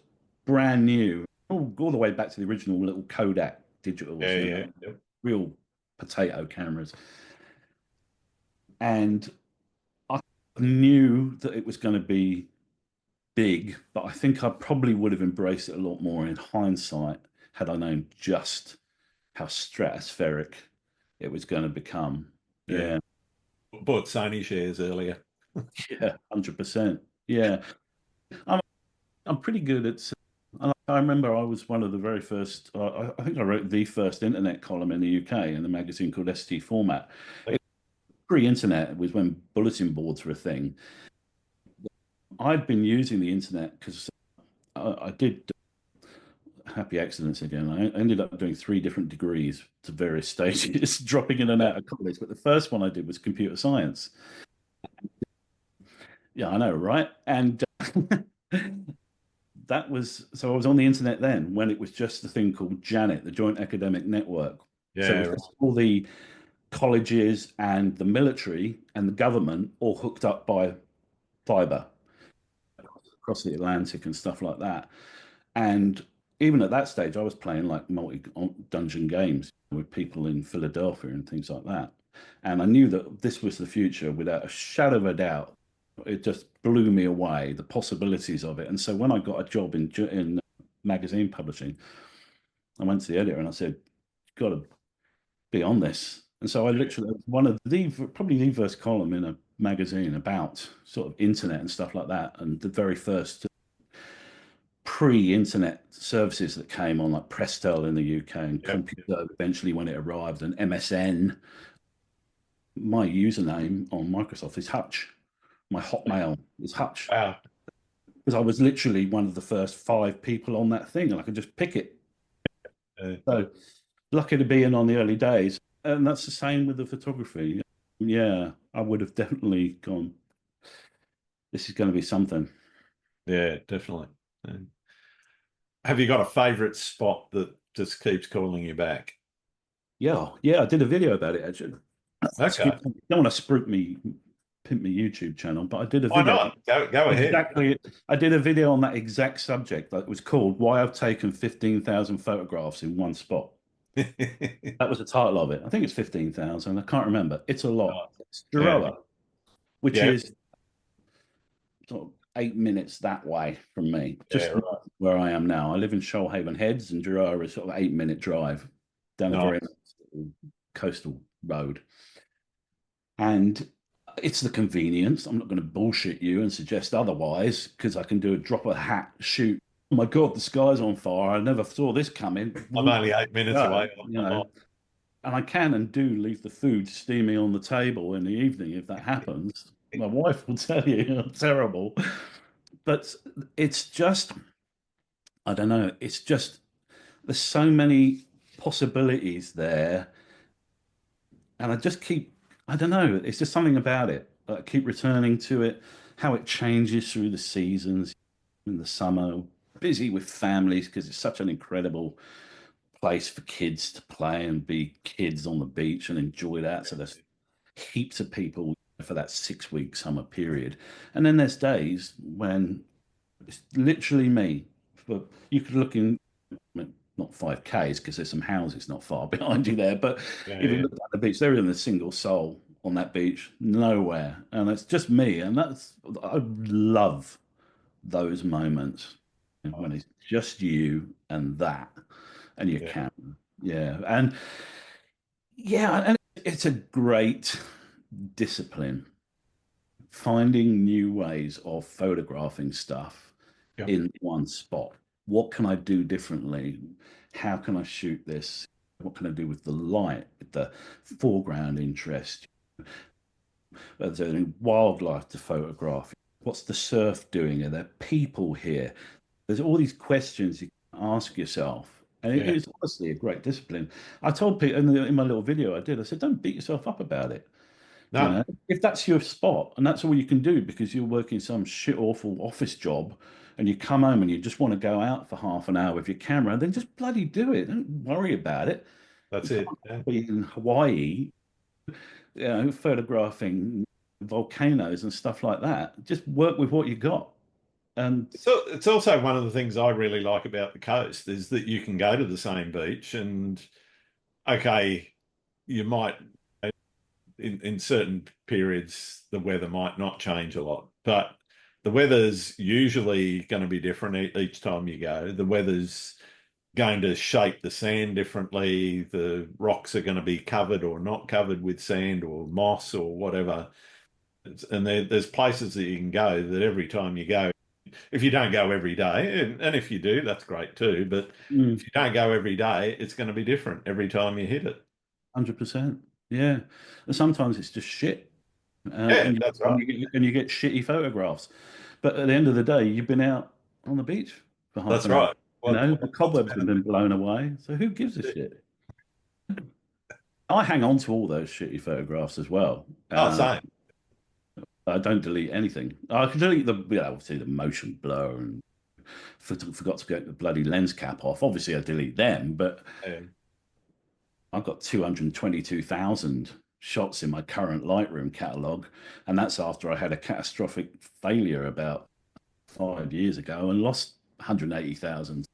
brand new, all the way back to the original little Kodak digitals, yeah, yeah, yeah. real potato cameras. And I knew that it was going to be big, but I think I probably would have embraced it a lot more in hindsight had I known just how stratospheric it was going to become. Yeah. Yeah, Bought Sony shares earlier. yeah, 100%. Yeah, I'm I'm pretty good at. I remember I was one of the very first. I think I wrote the first internet column in the UK in a magazine called ST Format. It, pre-internet was when bulletin boards were a thing. I'd been using the internet because I did happy accidents again. I ended up doing 3 different degrees to various stages, dropping in and Yeah. out of college. But the first one I did was computer science. Yeah, I know, right? And that was so I was on the internet then when it was just a thing called Janet, the Joint Academic Network. So it Yeah. was Right. just all the colleges and the military and the government all hooked up by fiber across the Atlantic and stuff like that. And even at that stage, I was playing like multi dungeon games with people in Philadelphia and things like that. And I knew that this was the future without a shadow of a doubt. It just blew me away, the possibilities of it. And so when I got a job in magazine publishing, I went to the editor and I said, "Got to be on this." And so I literally one of the probably the first column in a magazine about sort of internet and stuff like that, and the very first pre-internet services that came on, like Prestel in the UK and Yep. CompuServe eventually when it arrived, and MSN. My username on Microsoft is Hutch. My Hotmail is Hutch Wow. because I was literally one of the first 5 people on that thing, and I could just pick it. So lucky to be in on the early days, and that's the same with the photography. Yeah, I would have definitely gone. This is going to be something. Yeah, definitely. Have you got a favorite spot that just keeps calling you back? Yeah, yeah, I did a video about it actually. Okay. Excuse me, I don't want to pimp my YouTube channel, but I did a Why video not? Go ahead. exactly. I did a video on that exact subject that was called "Why I've Taken 15,000 Photographs in One Spot." That was the title of it. I think it's 15,000. I can't remember. It's a lot. It's Yeah. Giroa, which Yeah. is sort of 8 minutes that way from me, Yeah. just Right. where I am now. I live in Shoalhaven Heads, and Giroa is sort of 8 minute drive down a very Nice. coastal road. And it's the convenience. I'm not going to bullshit you and suggest otherwise because I can do a drop of a hat shoot oh my God, the sky's on fire. I never saw this coming. I'm Whoop, only 8 minutes go, away. you know. And I can and do leave the food steaming on the table in the evening if that happens. My wife will tell you I'm terrible. But it's just, I don't know, it's just, there's so many possibilities there. And I just keep, I don't know, it's just something about it. I keep returning to it, how it changes through the seasons in the summer, busy with families because it's such an incredible place for kids to play and be kids on the beach and enjoy that. So there's heaps of people for that 6 week summer period. And then there's days when it's literally me. But you could look in, not 5Ks because there's some houses not far behind you there, but Yeah, if you yeah, look at the beach, there isn't a single soul on that beach, nowhere. And it's just me. And that's, I love those moments when it's just you and that and your yeah, camera. Yeah. And yeah, and it's a great discipline finding new ways of photographing stuff yeah, in one spot. What can I do differently? How can I shoot this? What can I do with the light, with the foreground interest? Is there any wildlife to photograph? What's the surf doing? Are there people here? There's all these questions you can ask yourself. And it yeah. is honestly a great discipline. I told people in my little video I did, I said, don't beat yourself up about it. You No, know, if that's your spot and that's all you can do because you're working some shit awful office job and you come home and you just want to go out for half an hour with your camera, then just bloody do it. Don't worry about it. You that's it. Yeah. can't be in Hawaii, photographing volcanoes and stuff like that. Just work with what you got. And So it's also one of the things I really like about the coast is that you can go to the same beach and okay, you might in certain periods the weather might not change a lot, but the weather's usually going to be different each time you go. The weather's going to shape the sand differently. The rocks are going to be covered or not covered with sand or moss or whatever. And there's places that you can go that every time you go, if you don't go every day, and if you do, that's great too. But mm, if you don't go every day, it's going to be different every time you hit it. 100%. Yeah. And sometimes it's just shit. Yeah, And that's right. and you get shitty photographs. But at the end of the day, you've been out on the beach for half That's an hour. right. The What's cobwebs have matter? been blown away. So who gives a shit? I hang on to all those shitty photographs as well. Oh, same. I don't delete anything. I can delete obviously the motion blur and forgot to get the bloody lens cap off. Obviously, I delete them, but Yeah. I've got 222,000 shots in my current Lightroom catalog, and that's after I had a catastrophic failure about 5 years ago and lost 180,000.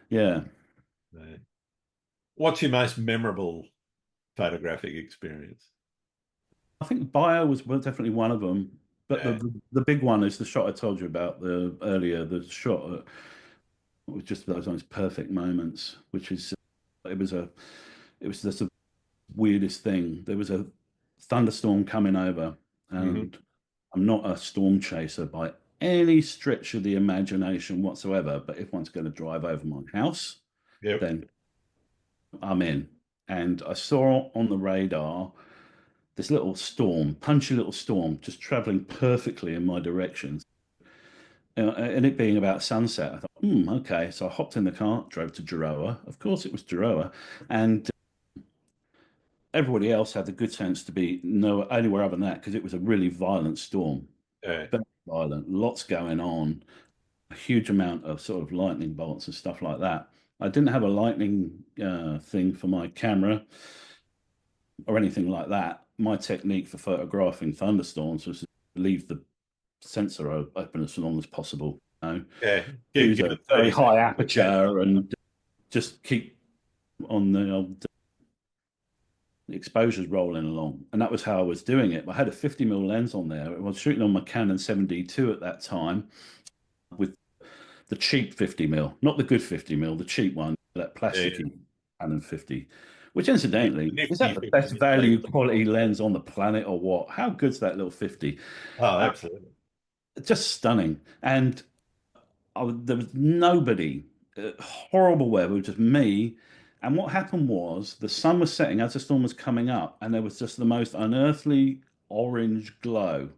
Yeah, Yeah. What's your most memorable photographic experience? I think bio was definitely one of them, but Yeah. the big one is the shot I told you about the earlier. The shot was just those perfect moments, which is it was a it was just the weirdest thing. There was a thunderstorm coming over, Hmm. and I'm not a storm chaser by any stretch of the imagination whatsoever. But if one's going to drive over my house, Yep. then I'm in. And I saw on the radar this little storm, punchy little storm, just traveling perfectly in my direction. And it being about sunset, I thought, okay. So I hopped in the car, drove to Giroa. Of course, it was Giroa. And everybody else had the good sense to be no anywhere other than that because it was a really violent storm, Yeah. very violent, lots going on, a huge amount of sort of lightning bolts and stuff like that. I didn't have a lightning thing for my camera or anything like that. My technique for photographing thunderstorms was to leave the sensor open as long as possible. Yeah. Use Give a it very 30 high seconds to catch. aperture and just keep on the old exposures rolling along. And that was how I was doing it. I had a 50mm lens on there. I was shooting on my Canon 7D2 at that time with the cheap 50mm, not the good 50mm, the cheap one, that Yeah. plasticky Canon 50, which incidentally, is Nifty that the best 50 value quality lens on the planet or what? How good's that little 50? Oh, Uh, absolutely. just stunning. And there was nobody. Horrible weather, it was just me. And what happened was the sun was setting as the storm was coming up, and there was just the most unearthly orange glow.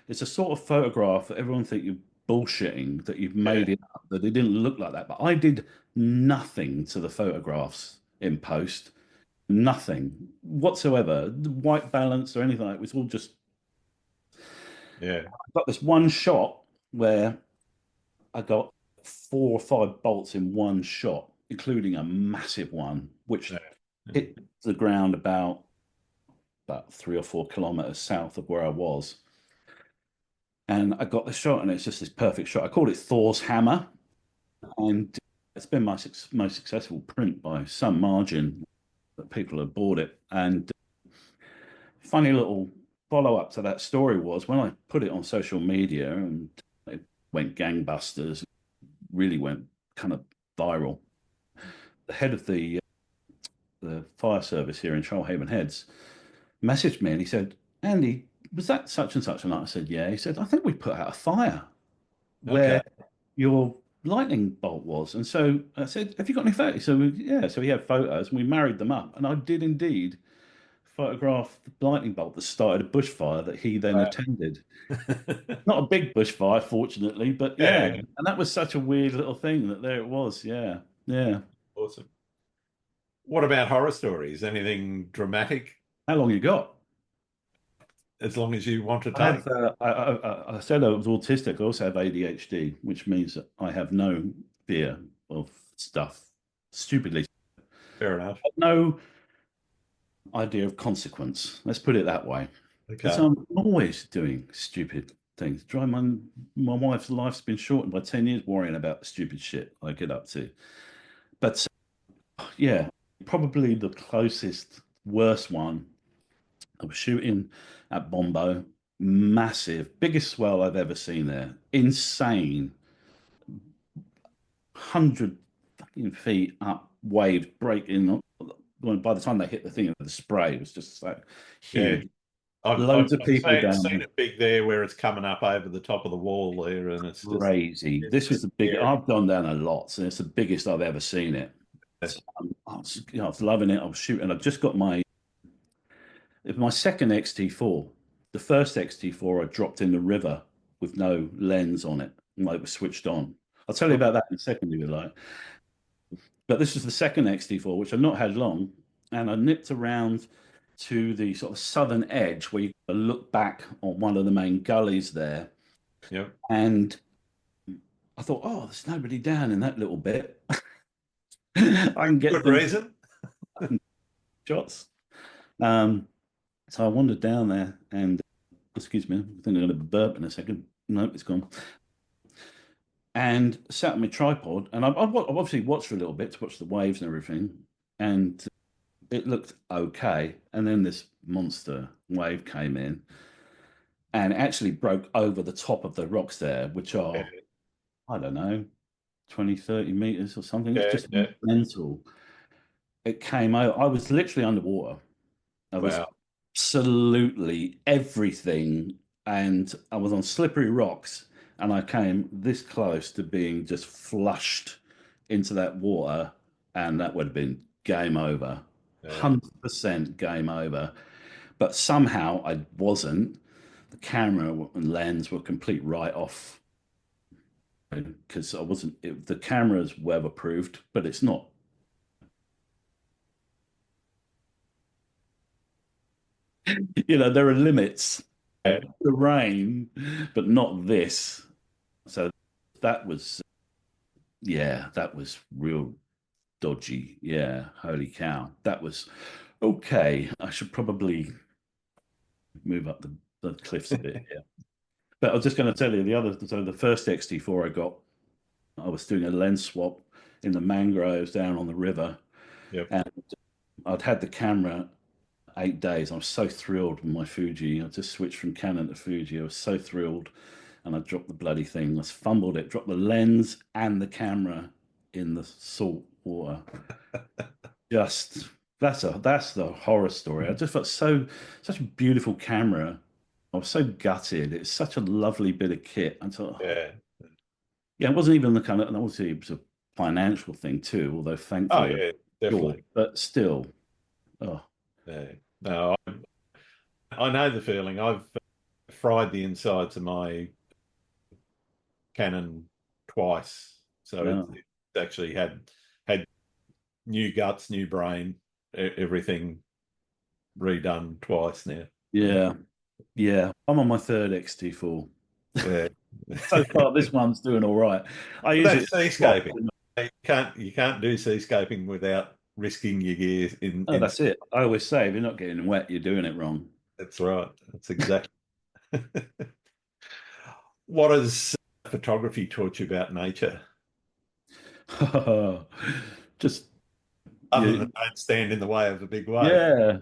It's a sort of photograph that everyone think you're bullshitting, that you've Yeah, made it up, that it didn't look like that. But I did nothing to the photographs in post, nothing whatsoever, white balance or anything like that. It was all just yeah, got this one shot where I got 4 or 5 bolts in one shot, including a massive one, which yeah, hit the ground about 3 or 4 kilometers south of where I was. And I got the shot, and it's just this perfect shot. I called it Thor's hammer, and it's been my most successful print by some margin that people have bought it. And funny little follow up to that story was when I put it on social media and it went gangbusters, really went kind of viral. The head of the fire service here in Shoalhaven Heads messaged me and he said, Andy, was that such and such? And I said, yeah. He said, I think we put out a fire okay. where your lightning bolt was. And so I said, have you got any photos? So yeah, so he had photos and we married them up. And I did indeed photograph the lightning bolt that started a bushfire that he then Wow. attended. Not a big bushfire, fortunately, but yeah. Yeah, And that was such a weird little thing that there it was. Yeah. Yeah. awesome. What about horror stories? Anything dramatic, How long you got? as long as you want to I take? have. I said I was autistic. I also have ADHD, which means that I have no fear of stuff. Stupidly, Fair enough. no idea of consequence. Let's put it that way. Because Okay. I'm always doing stupid things. Drive my wife's life's been shortened by 10 years worrying about the stupid shit I get up to. But yeah, probably the closest worst one. I was shooting at Bombo, massive, biggest swell I've ever seen there. Insane, 100 fucking feet up, waves breaking. By the time they hit the thing, the spray was just so Yeah. huge. I've Loads of people down seen there. it big there where it's coming up over the top of the wall there, and Crazy. This was it's the big. scary. I've gone down a lot, so it's the biggest I've ever seen it. So, I was loving it. I was shooting. I just got my second XT4. The first XT4 I dropped in the river with no lens on it, and it was switched on. I'll tell you about that in a second if you like. But this was the second XT4, which I've not had long, and I nipped around to the sort of southern edge where you look back on one of the main gullies there, Yep. and I thought, oh, there's nobody down in that little bit. I can get Good some reason. shots. Um, so I wandered down there and, excuse me, I think I'm going to burp in a second. Nope, it's gone. And sat on my tripod, and I've obviously watched for a little bit to watch the waves and everything, and it looked okay. And then this monster wave came in and actually broke over the top of the rocks there, which Yeah, are, I don't know, 20, 30 meters or something. It's yeah, just yeah. mental. It came out. I was literally underwater. I was Wow. absolutely everything. And I was on slippery rocks. And I came this close to being just flushed into that water. And that would have been game over. Yeah, 100% game over. But somehow I wasn't. The camera and lens were complete write off because I wasn't. The camera's weatherproofed, but it's not. There are limits. yeah, The rain, but not this. So that was, yeah, that was real dodgy. Yeah, holy cow. That was okay. I should probably move up the cliffs a bit here. But I was just going to tell you so the first XT4 I got, I was doing a lens swap in the mangroves down on the river. yep. And I'd had the camera 8 days. I was so thrilled with my Fuji. I just switched from Canon to Fuji. I was so thrilled. And I dropped the bloody thing. I fumbled it, dropped the lens and the camera in the salt water. Just that's the horror story. I just felt such a beautiful camera. I was so gutted. It's such a lovely bit of kit. I thought, oh, Yeah. Yeah, it wasn't even the kind of, and obviously it was a financial thing too, although Oh thankfully I yeah, sure, definitely. but still, oh, Yeah. No, I know the feeling. I've fried the insides of my Canon twice, so no. it's actually had new guts, new brain, everything redone twice now. Yeah. Yeah, yeah. I'm on my third XT4. Yeah. So far, this one's doing all right. I But use it. that's seascaping. You can't do seascaping without risking your gear Oh, in that's it. I always say, if you're not getting wet, you're doing it wrong. That's right. That's exactly. What has photography taught you about nature? Just Other than you, don't stand in the way of a big wave. yeah.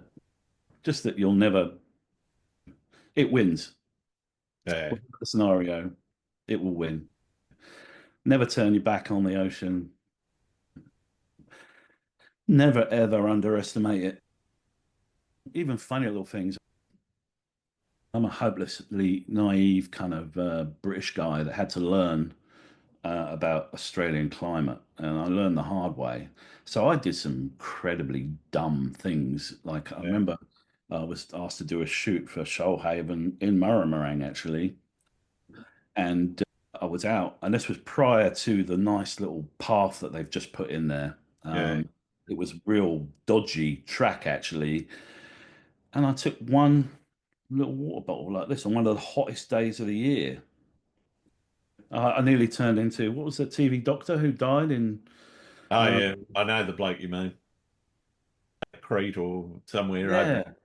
Just that you'll never. It wins. Yeah, Whatever the scenario, it will win. Never turn your back on the ocean. Never ever underestimate it. Even funny little things. I'm a hopelessly naive kind of British guy that had to learn about Australian climate, and I learned the hard way. So I did some incredibly dumb things. Like I yeah, remember I was asked to do a shoot for Shoalhaven in Murrumarang, actually, and I was out, and this was prior to the nice little path that they've just put in there. yeah. It was real dodgy track actually, and I took one little water bottle like this on one of the hottest days of the year. I nearly turned into what was the TV doctor who died in Oh, uh, yeah. I know the bloke you mean. Crete or somewhere over yeah, that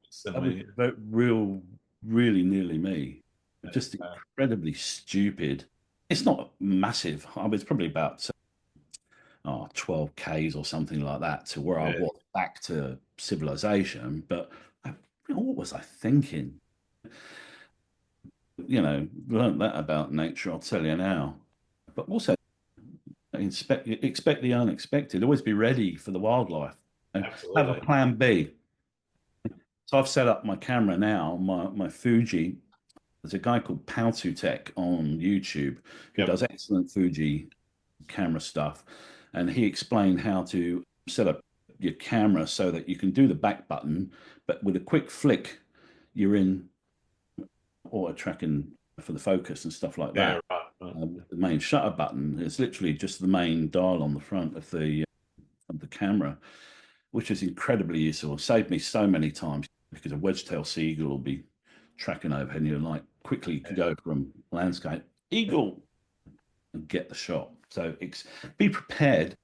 was somewhere. real, really nearly me. Yeah, Just incredibly stupid. It's not massive. I mean, it's probably about 12 Ks or something like that to where I yeah, was back to civilization. But what was I thinking? Learned that about nature, I'll tell you now. But also expect the unexpected. Always be ready for the wildlife. Have a absolutely. plan B. So I've set up my camera now, my Fuji. There's a guy called Tech on YouTube who Yep. does excellent Fuji camera stuff. And he explained how to set up your camera so that you can do the back button, but with a quick flick, you're in auto tracking for the focus and stuff like Yeah, that. right, right. The main shutter button is literally just the main dial on the front of the camera, which is incredibly useful. Saved me so many times because a wedge-tail seagull will be tracking over and you're like quickly Yeah, go from landscape eagle and get the shot. So be prepared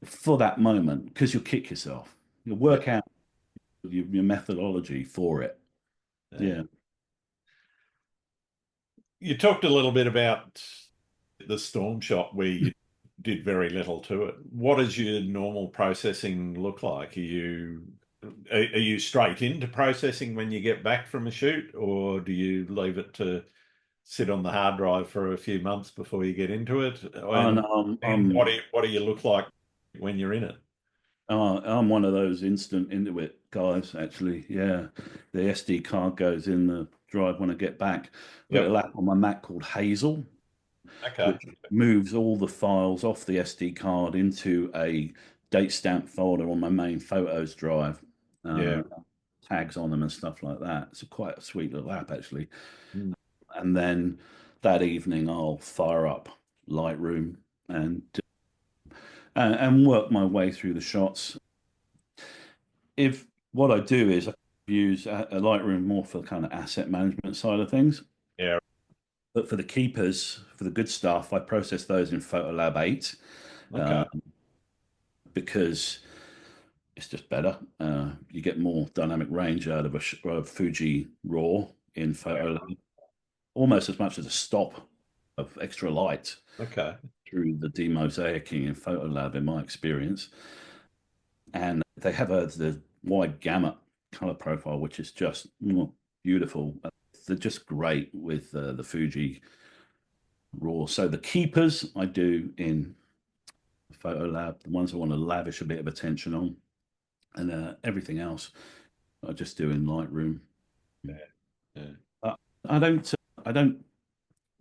for that moment because you'll kick yourself. You'll yeah, work out your methodology for it. yeah. Yeah. You talked a little bit about the storm shot where you did very little to it. What does your normal processing look like? Are you straight into processing when you get back from a shoot, or do you leave it to sit on the hard drive for a few months before you get into it? And And what do you look like when you're in it? I'm one of those instant into it guys, actually. Yeah. The SD card goes in the drive when I get back. I've got a Yep. little app on my Mac called Hazel, Okay. which moves all the files off the SD card into a date stamp folder on my main photos drive, Yeah. uh, tags on them and stuff like that. It's quite a sweet little app, actually. Mm. And then that evening, I'll fire up Lightroom and work my way through the shots. If what I do is I use a Lightroom more for the kind of asset management side of things. Yeah. But for the keepers, for the good stuff, I process those in Photolab 8 uh, Okay. because it's just better. You get more dynamic range out of a Fuji RAW in Yeah. Photolab, almost as much as a stop of extra light Okay. through the demosaicing in Photolab, in my experience. And they have the wide gamut color profile, which is just beautiful. They're just great with the Fuji RAW. So the keepers I do in Photolab, the ones I want to lavish a bit of attention on, and everything else I just do in Lightroom. Yeah. Yeah. I don't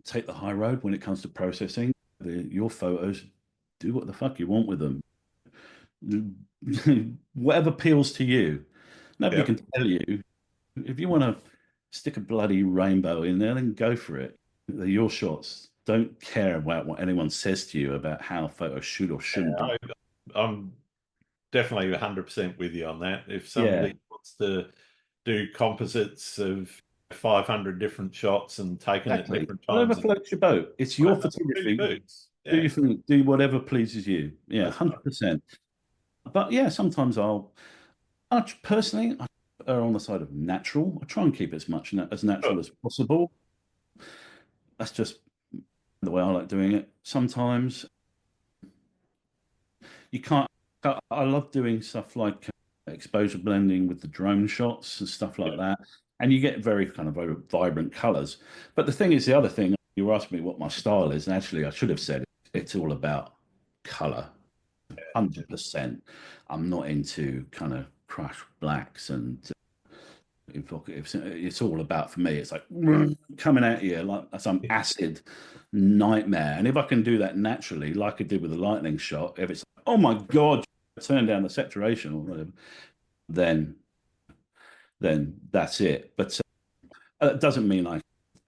take the high road when it comes to processing. Your photos, do what the fuck you want with them. Whatever appeals to you. Nobody Yep. can tell you. If you want to stick a bloody rainbow in there, then go for it. They're your shots. Don't care about what anyone says to you about how photos should or shouldn't be. I'm definitely 100% with you on that. If Yeah, somebody wants to do composites of 500 different shots and taken at exactly. different Whatever times, and floats your boat. It's your whatever, do your photography. boots. Do Yeah, your thing. Do whatever pleases you. Yeah, that's right. 100%. But yeah, sometimes personally, I are on the side of natural. I try and keep it as Sure. natural as possible. That's just the way I like doing it. Sometimes you can't. I love doing stuff like exposure blending with the drone shots and stuff Yeah, like that, and you get very vibrant colors. But the thing is, the other thing you were asking me what my style is, and actually I should have said it's all about color, yeah, 100%. I'm not into kind of crush blacks and evocative. It's all about for me. It's like coming at you like some yeah, acid nightmare. And if I can do that naturally, like I did with the lightning shot, if it's like, oh my god, turn down the saturation or whatever, then that's it. But that doesn't mean I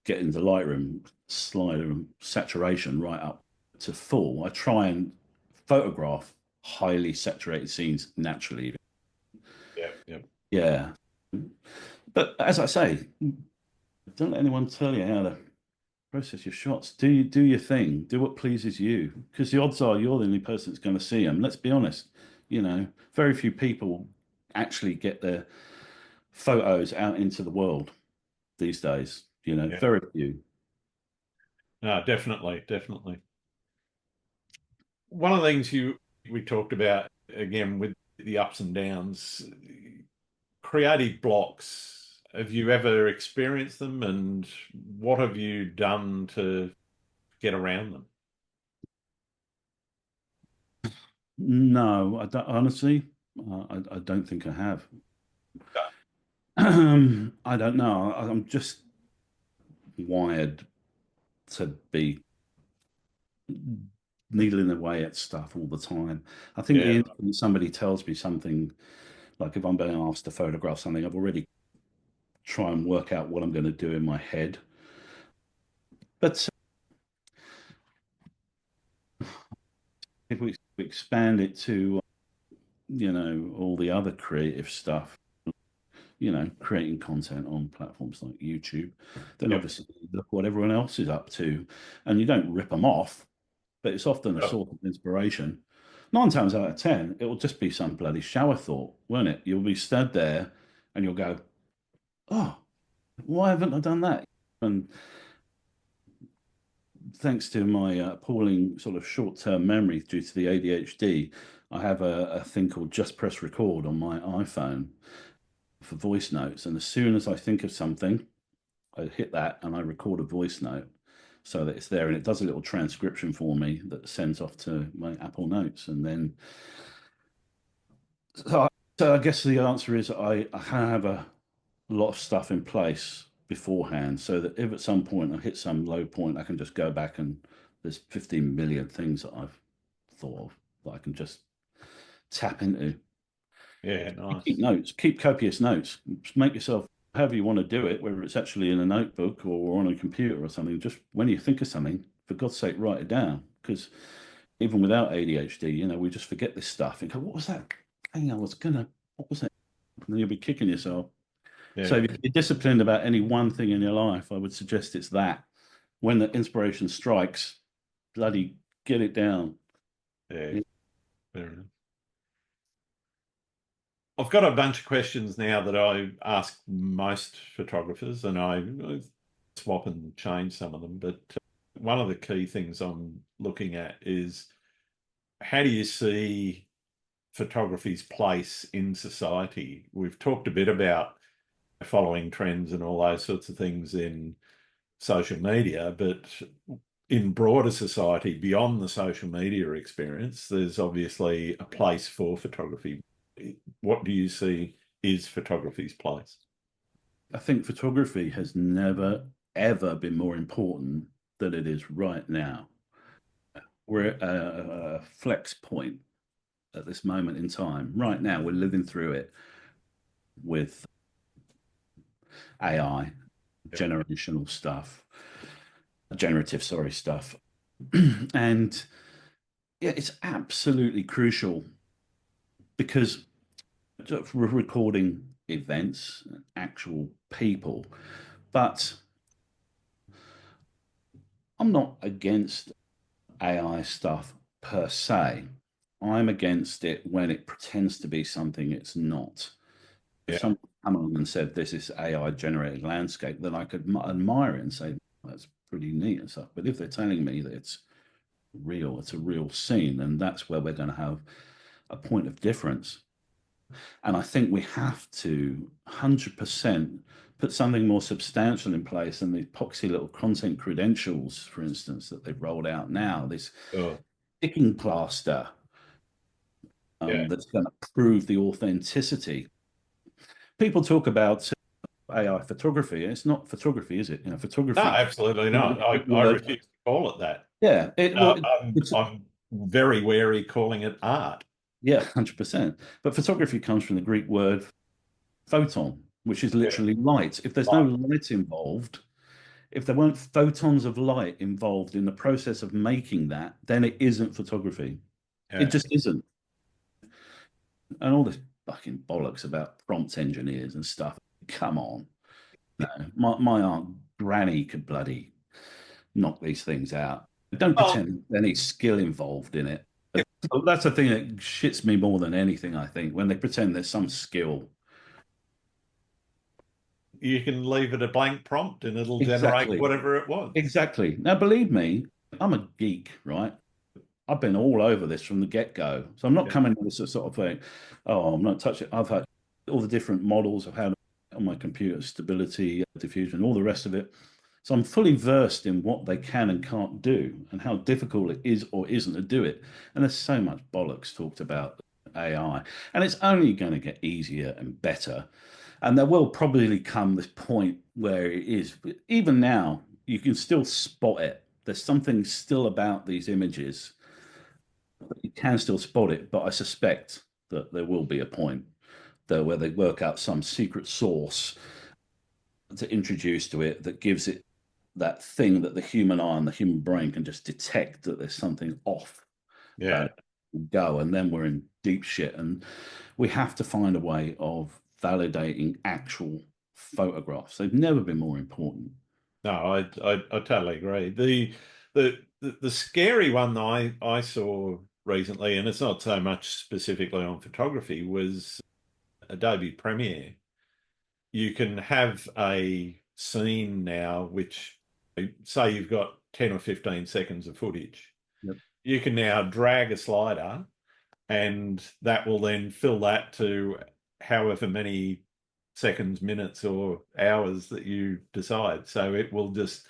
get into Lightroom, slide saturation right up to full. I try and photograph highly saturated scenes naturally. yeah, yeah. Yeah. But as I say, don't let anyone tell you how to process your shots. Do your thing. Do what pleases you. Because the odds are you're the only person that's going to see them. Let's be honest. Very few people actually get their photos out into the world these days. Yeah. Very few. No, definitely, definitely. One of the things we talked about again with the ups and downs, creative blocks. Have you ever experienced them, and what have you done to get around them? No, I don't, honestly, I don't think I have. I don't know. I'm just wired to be needling away at stuff all the time. I think Yeah, the instant somebody tells me something, like if I'm being asked to photograph something, I've already try and work out what I'm going to do in my head. But if we expand it to, all the other creative stuff, creating content on platforms like YouTube, then yep. obviously look what everyone else is up to. And you don't rip them off, but it's often a Oh, source of inspiration. 9 times out of 10, it will just be some bloody shower thought, won't it? You'll be stood there and you'll go, oh, why haven't I done that? And thanks to my appalling sort of short-term memory due to the ADHD, I have a thing called Just Press Record on my iPhone for voice notes. And as soon as I think of something, I hit that and I record a voice note so that it's there and it does a little transcription for me that sends off to my Apple Notes. And then, so I guess the answer is I have a lot of stuff in place beforehand so that if at some point I hit some low point, I can just go back and there's 15 million things that I've thought of that I can just tap into. yeah, Keep nice. notes, keep copious notes, just make yourself however you want to do it, whether it's actually in a notebook or on a computer or something. Just when you think of something, for God's sake, write it down. Because even without ADHD, we just forget this stuff and go, what was that thing I was gonna, what was it? And then you'll be kicking yourself. So Yeah, if you're disciplined about any one thing in your life, I would suggest it's that. When the inspiration strikes, bloody get it down. yeah, fair enough. I've got a bunch of questions now that I ask most photographers, and I swap and change some of them. But one of the key things I'm looking at is how do you see photography's place in society? We've talked a bit about following trends and all those sorts of things in social media, but in broader society, beyond the social media experience, there's obviously a place for photography. What do you see is photography's place? I think photography has never, ever been more important than it is right now. We're at a flex point at this moment in time. Right now, we're living through it with AI, Yep. generational stuff, generative, sorry, stuff. And yeah, it's absolutely crucial because we're recording events, actual people, but I'm not against AI stuff per se. I'm against it when it pretends to be something it's not. If Yeah. someone come along and said this is AI generated landscape, then I could admire it and say that's pretty neat and stuff. But if they're telling me that it's real, it's a real scene, and that's where we're going to have a point of difference. And I think we have to 100% put something more substantial in place than the epoxy little content credentials, for instance, that they've rolled out now. This Oh, sticking plaster yeah. that's going to prove the authenticity. People talk about AI photography. It's not photography, is it? You know, No, photography. absolutely not. I Word. refuse to call it that. Yeah. I'm very wary calling it art. Yeah, 100%. But photography comes from the Greek word photon, which is Yeah. literally light. If there's no Right. light involved, if there weren't photons of light involved in the process of making that, then it isn't photography. It Yeah. just isn't. And all this fucking bollocks about prompt engineers and stuff. Come on. No, my aunt Granny could bloody knock these things out. Don't Well, pretend there's any skill involved in it. That's the thing that shits me more than anything, I think, when they pretend there's some skill. you can leave it a blank prompt and it'll generate Exactly. whatever it wants. Exactly. Now, believe me, I'm a geek, right? I've been all over this from the get-go. So I'm not Yeah. coming to this sort of thing, oh, I'm not touching. I've had all the different models I've had on my computer, stability, diffusion, all the rest of it. So I'm fully versed in what they can and can't do and how difficult it is or isn't to do it. And there's so much bollocks talked about AI. And it's only going to get easier and better. And there will probably come this point where it is, even now, you can still spot it. There's something still about these images. You can still spot it, but I suspect that there will be a point there where they work out some secret source to introduce to it that gives it that thing that the human eye and the human brain can just detect that there's something off about Yeah. it. Go, and then we're in deep shit. And we have to find a way of validating actual photographs. They've never been more important. No, I totally agree. The scary one I saw recently, and it's not so much specifically on photography, was Adobe Premiere. You can have a scene now which, say you've got 10 or 15 seconds of footage. Yep. You can now drag a slider and that will then fill that to however many seconds, minutes, or hours that you decide. So it will just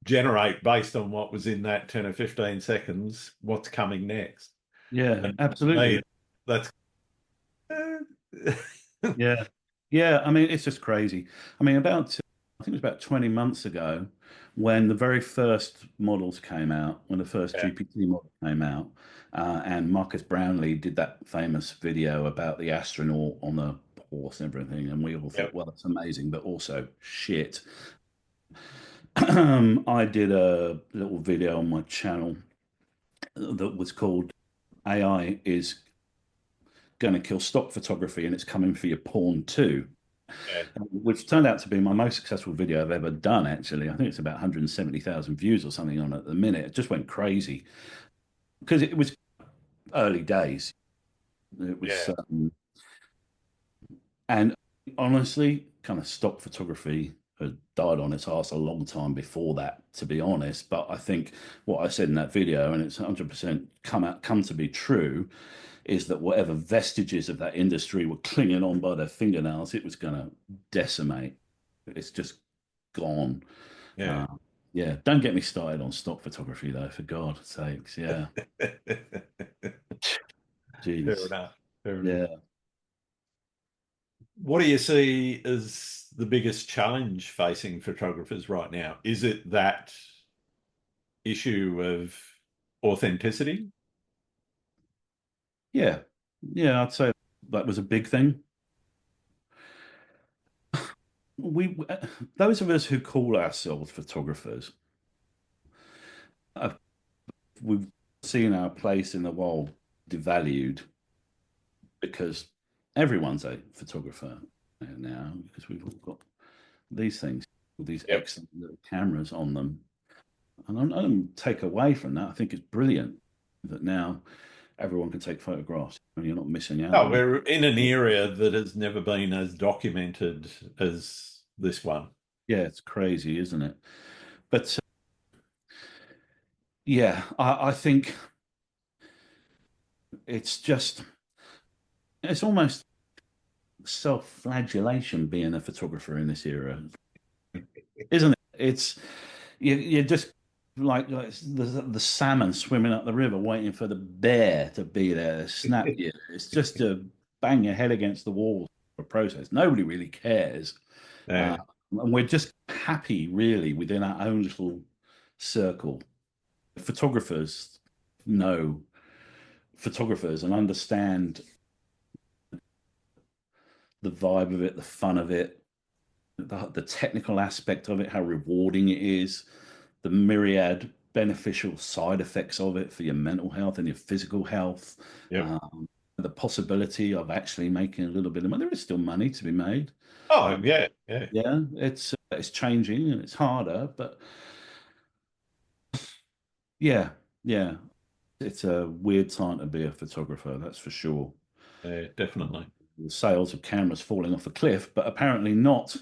generate based on what was in that 10 or 15 seconds, what's coming next. Yeah, And to me, absolutely. that's Yeah. Yeah. I mean, it's just crazy. I mean, I think it was about 20 months ago when the very first models came out, when the first yeah, GPT model came out, and Marcus Brownlee did that famous video about the astronaut on the horse and everything. And we all yeah, thought, well, that's amazing, but also shit. I did a little video on my channel that was called AI is going to kill stock photography and it's coming for your porn too, yeah. which turned out to be my most successful video I've ever done, actually. I think it's about 170,000 views or something on it at the minute. It just went crazy because it was early days. It was, Yeah. and honestly, kind of stock photography had died on its ass a long time before that, to be honest. But I think what I said in that video, and it's 100% come to be true, is that whatever vestiges of that industry were clinging on by their fingernails, it was going to decimate. It's just gone. Yeah. Uh, yeah, don't get me started on stock photography, though, for God's sakes. Yeah, Fair jeez. enough. Fair enough. Yeah. What do you see as the biggest challenge facing photographers right now? Is it that issue of authenticity? Yeah, yeah, I'd say that was a big thing. We, those of us who call ourselves photographers, uh, we've seen our place in the world devalued because everyone's a photographer now because we've all got these things, these Yep. excellent little cameras on them. And I don't take away from that. I think it's brilliant that now everyone can take photographs and you're not missing out Oh, on. we're in an area that has never been as documented as this one. Yeah, it's crazy, isn't it? But yeah, I think it's just, it's almost self-flagellation being a photographer in this era, isn't it? It's you're just like the salmon swimming up the river waiting for the bear to be there to snap you. It's just to bang your head against the wall for a process. Nobody really cares. Yeah. And we're just happy, really, within our own little circle. Photographers know photographers and understand the vibe of it, the fun of it, the technical aspect of it, how rewarding it is, the myriad beneficial side effects of it for your mental health and your physical health, Yep. the possibility of actually making a little bit of money. There is still money to be made. Oh, yeah, yeah, Yeah, it's changing and it's harder, but yeah, yeah, it's a weird time to be a photographer, that's for sure. yeah, definitely. The sales of cameras falling off a cliff, but apparently not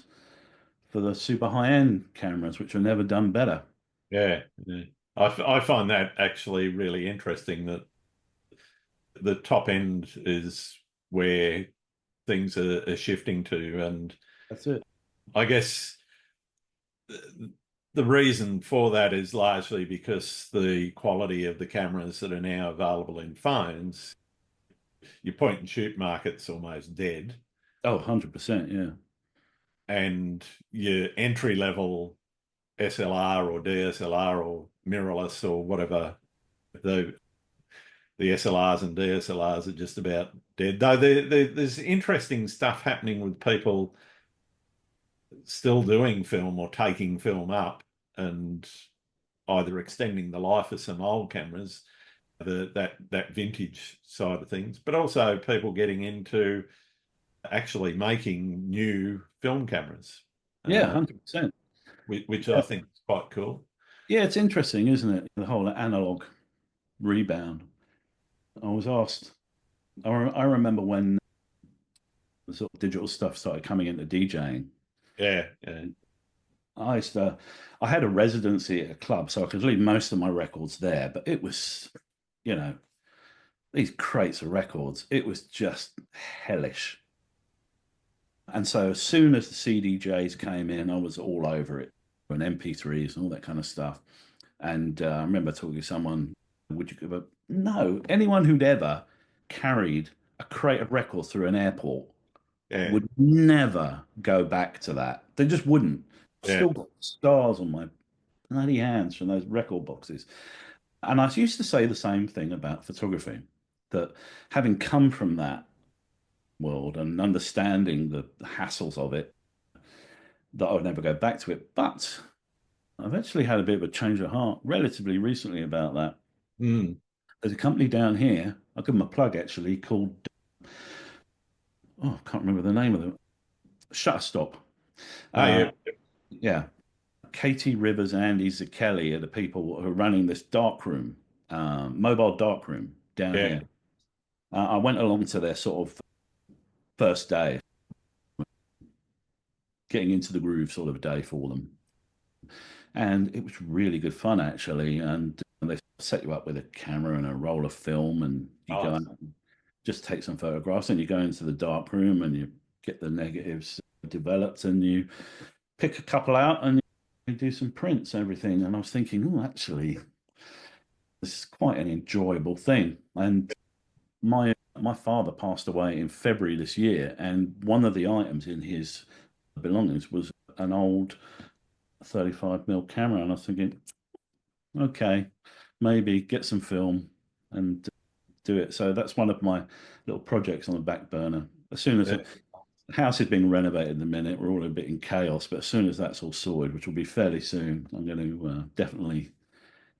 for the super high-end cameras, which have never done better. Yeah, yeah. I find that actually really interesting that the top end is where things are shifting to. And That's it. I guess the reason for that is largely because the quality of the cameras that are now available in phones, your point and shoot market's almost dead. Oh, 100%, yeah. And your entry level SLR or DSLR or mirrorless or whatever, the SLRs and DSLRs are just about dead. Though there's interesting stuff happening with people still doing film or taking film up and either extending the life of some old cameras, that vintage side of things, but also people getting into actually making new film cameras, Yeah, uh, 100%. which I Yeah. think is quite cool. Yeah, it's interesting, isn't it? The whole analog rebound. I was asked, I remember when the sort of digital stuff started coming into DJing. Yeah, yeah, I used to, I had a residency at a club, so I could leave most of my records there, but it was, you know, these crates of records, it was just hellish. And so as soon as the CDJs came in, I was all over it, and MP3s and all that kind of stuff. And I remember talking to someone, would you give a no? Anyone who'd ever carried a crate of records through an airport yeah, would never go back to that. They just wouldn't. I've yeah. still got scars on my bloody hands from those record boxes. And I used to say the same thing about photography, that having come from that world and understanding the hassles of it, that I would never go back to it. But I've actually had a bit of a change of heart relatively recently about that. Mm. There's a company down here, I'll give them a plug actually, called, oh, I can't remember the name of them, Shutterstop. Oh, Uh, yeah, yeah, Katie Rivers and Andy Zakelli are the people who are running this darkroom, mobile darkroom down yeah. here. I went along to their sort of first day, getting into the groove sort of day for them. And it was really good fun actually. And they set you up with a camera and a roll of film, and you go Nice. and just take some photographs, and you go into the dark room and you get the negatives developed, and you pick a couple out and you do some prints, everything. And I was thinking, oh, actually, this is quite an enjoyable thing. And my father passed away in February this year, and one of the items in his belongings was an old 35mm camera, and I was thinking, okay, maybe get some film and do it. So that's one of my little projects on the back burner. As soon as Yeah. the house is being renovated in the minute, we're all a bit in chaos. But as soon as that's all sorted, which will be fairly soon, I'm going to definitely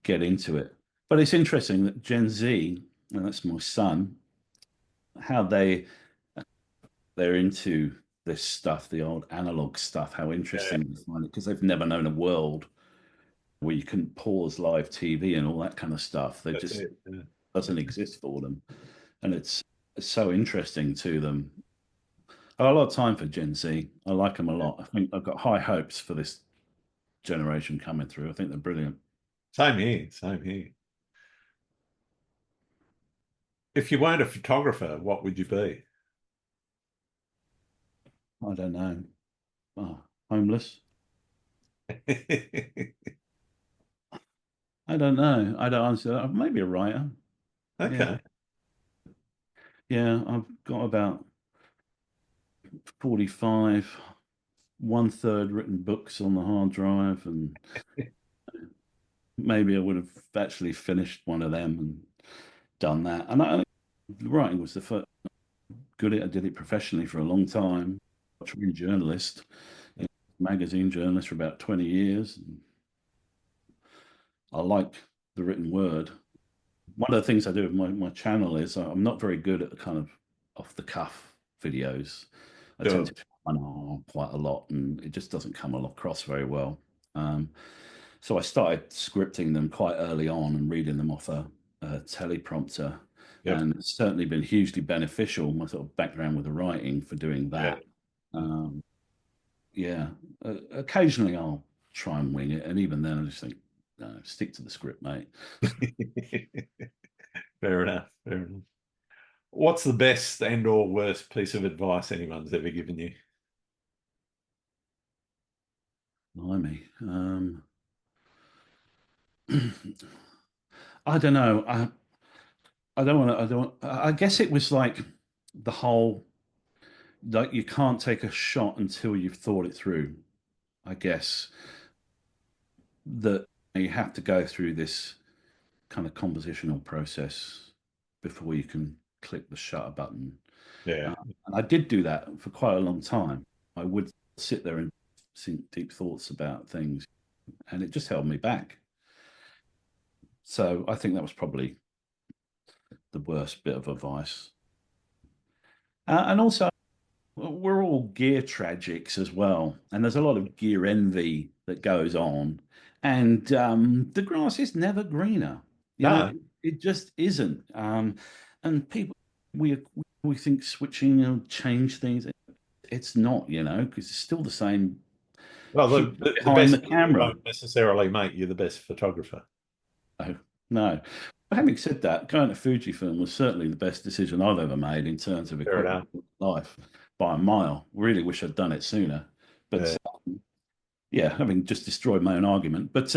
get into it. But it's interesting that Gen Z, and that's my son, how they're into this stuff, the old analog stuff, how Yeah, interesting they find it because they've never known a world where you can pause live TV and all that kind of stuff. They that's just it. Yeah. doesn't exist for them, and it's so interesting to them. I have a lot of time for Gen Z. I like them a lot. I think I've got high hopes for this generation coming through. I think they're brilliant. Same here, same here. If you weren't a photographer, what would you be? I don't know. Oh, homeless. I don't know. I don't answer. Maybe a writer. Yeah, Okay. yeah. I've got about 45, one third written books on the hard drive, and maybe I would have actually finished one of them and done that. And writing was the first good at. I did it professionally for a long time. I was a journalist, magazine journalist for about 20 years. I like the written word. One of the things I do with my channel is I'm not very good at the kind of off the cuff videos. I tend Sure. to run on quite a lot and it just doesn't come across very well. Um, so I started scripting them quite early on and reading them off a teleprompter. Yep. And it's certainly been hugely beneficial, my sort of background with the writing for doing Yeah. that. Um, yeah, occasionally I'll try and wing it. And even then I just think, no, stick to the script, mate. Fair enough. Fair enough. What's the best and or worst piece of advice anyone's ever given you? Blimey. I don't know. I don't want to. I don't. I guess it was like the whole like you can't take a shot until you've thought it through. I guess that you have to go through this kind of compositional process before you can click the shutter button. Yeah. And I did do that for quite a long time. I would sit there and think deep thoughts about things, and it just held me back. So I think that was probably the worst bit of advice. And also, we're all gear tragics as well, and there's a lot of gear envy that goes on, and the grass is never greener. You know, No. it just isn't. And people, we think switching, change things. It's not, because it's still the same Well, human the behind the best gear camera. won't necessarily make you the best photographer. No, no. But having said that, going to Fujifilm was certainly the best decision I've ever made in terms of Fair equipment enough. in life by a mile. Really wish I'd done it sooner. But Yeah. yeah, having just destroyed my own argument. But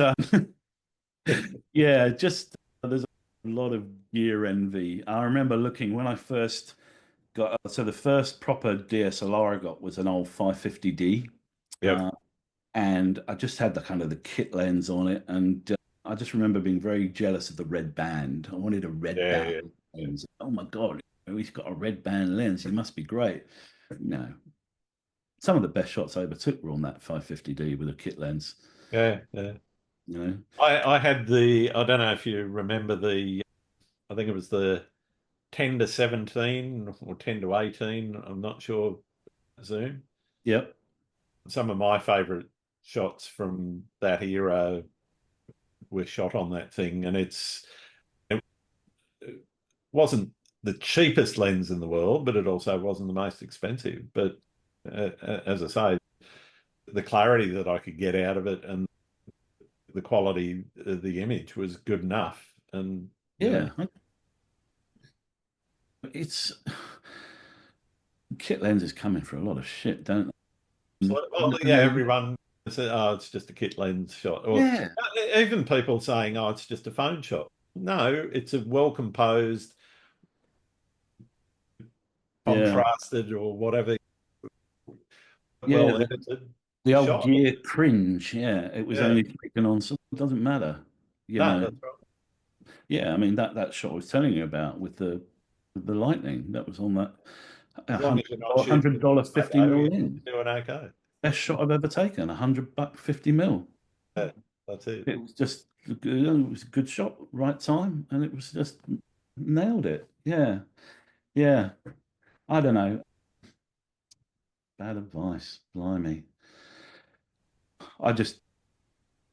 yeah, just there's a lot of gear envy. I remember looking when I first got, so the first proper DSLR I got was an old 550D. Yep. And I just had the kind of the kit lens on it, and I just remember being very jealous of the red band. I wanted a red Yeah. band Yeah. lens. Oh my God, he's got a red band lens. He must be great. No, some of the best shots I ever took were on that 550D with a kit lens. Yeah. Yeah. You know, I had I don't know if you remember I think it was the 10 to 17 or 10 to 18. I'm not sure. Zoom. yep, Some of my favorite shots from that era were shot on that thing, and it wasn't the cheapest lens in the world, but it also wasn't the most expensive. But as I say, the clarity that I could get out of it and the quality of the image was good enough. And yeah. It's kit lenses come in for a lot of shit, don't they? so, well, yeah, everyone said, "Oh, it's just a kit lens shot," or Yeah, even people saying, "Oh, it's just a phone shot." No, it's a well composed, yeah, contrasted, or whatever Yeah, well edited the old shot. gear cringe. Yeah, it was Yeah. only taken on, so it doesn't matter. You No, know, that's right. yeah, I mean that shot I was telling you about with the lightning that was on that As long as you're not shooting hundred dollar fifty photo, mil you're in. doing okay. Best shot I've ever taken, $100 50 mil. Yeah, that's it. It was just it was a good shot, right time, and it was just nailed it. Yeah, yeah. I don't know. Bad advice, blimey. I just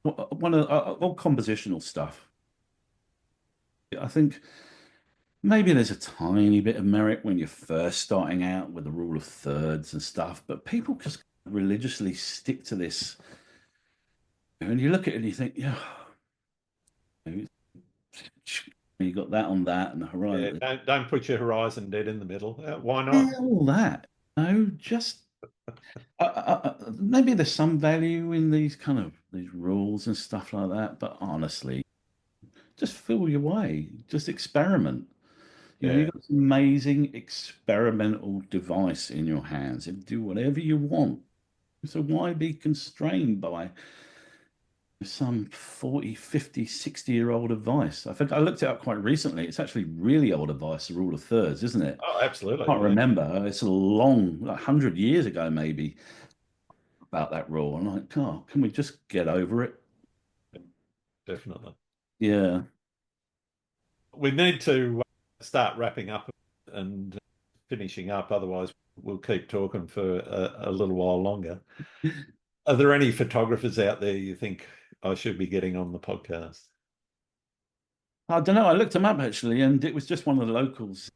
one of all compositional stuff. I think maybe there's a tiny bit of merit when you're first starting out with the rule of thirds and stuff, but people just religiously stick to this. And you look at it and you think, yeah, you got that on that and the Yeah, horizon. don't put your horizon dead in the middle. Why Yeah, not? all that. No, just maybe there's some value in these kind of these rules and stuff like that, but honestly, just feel your way, just experiment. You know, Yeah, you've got this amazing experimental device in your hands and do whatever you want. So why be constrained by some 40, 50, 60-year-old advice? I think I looked it up quite recently. It's actually really old advice, the rule of thirds, isn't it? oh, I absolutely. can't Yeah, remember. It's a long, like 100 years ago, maybe, about that rule. I'm like, oh, can we just get over it? definitely. Yeah. We need to start wrapping up and finishing up. Otherwise, we'll keep talking for a little while longer. Are there any photographers out there you think I should be getting on the podcast? I don't know. I looked him up actually, and it was just one of the locals.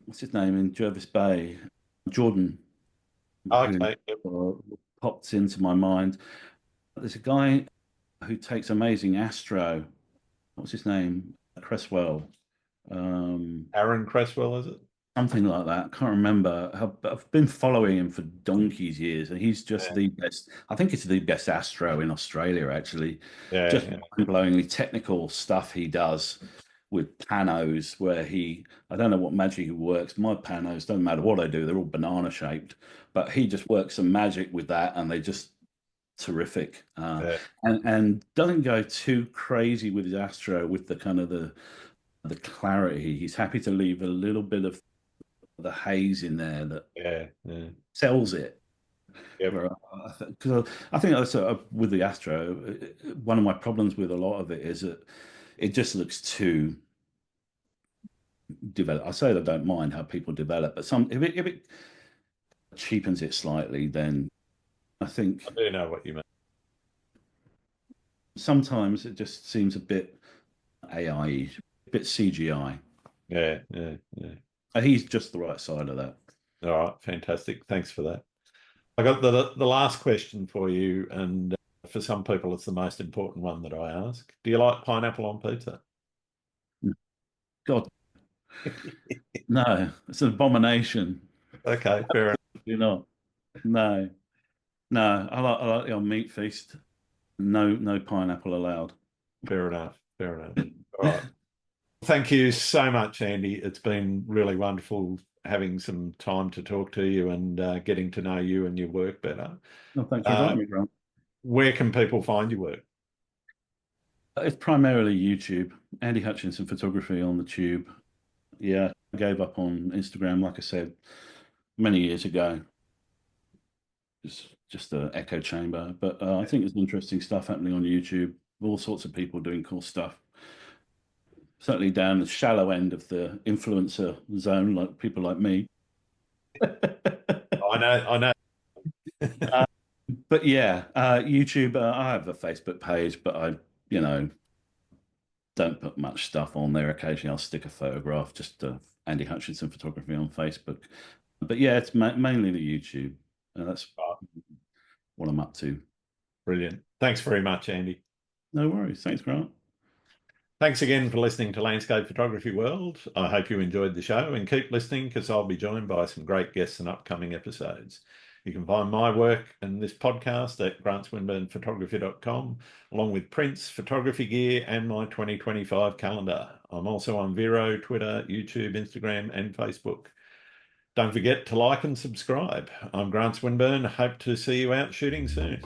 What's his name in Jervis Bay? Jordan, who Okay. Yep. popped into my mind. There's a guy who takes amazing astro. What's his name? Cresswell. Um, Aaron Cresswell, is it? Something like that. Can't remember. I've been following him for donkey's years, and he's just Yeah, the best. I think he's the best astro in Australia, actually. yeah, Just yeah, blowingly technical stuff he does with panos, where I don't know what magic he works. My panos, don't matter what I do, they're all banana shaped, but he just works some magic with that, and they just terrific. yeah, And doesn't go too crazy with his astro with the kind of the clarity. He's happy to leave a little bit of the haze in there that yeah, yeah. sells it. Yep. Because I think that's with the Astro, one of my problems with a lot of it is that it just looks too developed. I say that I don't mind how people develop, but if it cheapens it slightly, then I think I do know what you mean. sometimes it just seems a bit AI, a bit CGI. Yeah, yeah, yeah. He's just the right side of that. All right, fantastic. Thanks for that. I got the last question for you, and for some people, it's the most important one that I ask. Do you like pineapple on pizza? God, no, it's an abomination. Okay, fair enough. You're not. No, no. I like the old meat feast. No, no pineapple allowed. Fair enough. Fair enough. All right. Thank you so much, Andy. It's been really wonderful having some time to talk to you and getting to know you and your work better. No, thanks for Uh, inviting me, Grant. where can people find your work? It's primarily YouTube. Andy Hutchinson photography on the tube. Yeah, I gave up on Instagram, like I said, many years ago. It's just an echo chamber. But I think there's interesting stuff happening on YouTube. All sorts of people doing cool stuff. Certainly down the shallow end of the influencer zone, like people like me. I know. Uh, but yeah, YouTube. I have a Facebook page, but you know, don't put much stuff on there. Occasionally, I'll stick a photograph, just Andy Hutchinson photography on Facebook. But yeah, it's mainly the YouTube. That's Oh, what I'm up to. brilliant. Thanks very much, Andy. No worries. Thanks, Grant. Thanks again for listening to Landscape Photography World. I hope you enjoyed the show and keep listening because I'll be joined by some great guests in upcoming episodes. You can find my work and this podcast at grantswinburnphotography.com, along with prints, photography gear, and my 2025 calendar. I'm also on Vero, Twitter, YouTube, Instagram, and Facebook. Don't forget to like and subscribe. I'm Grant Swinburne. Hope to see you out shooting soon.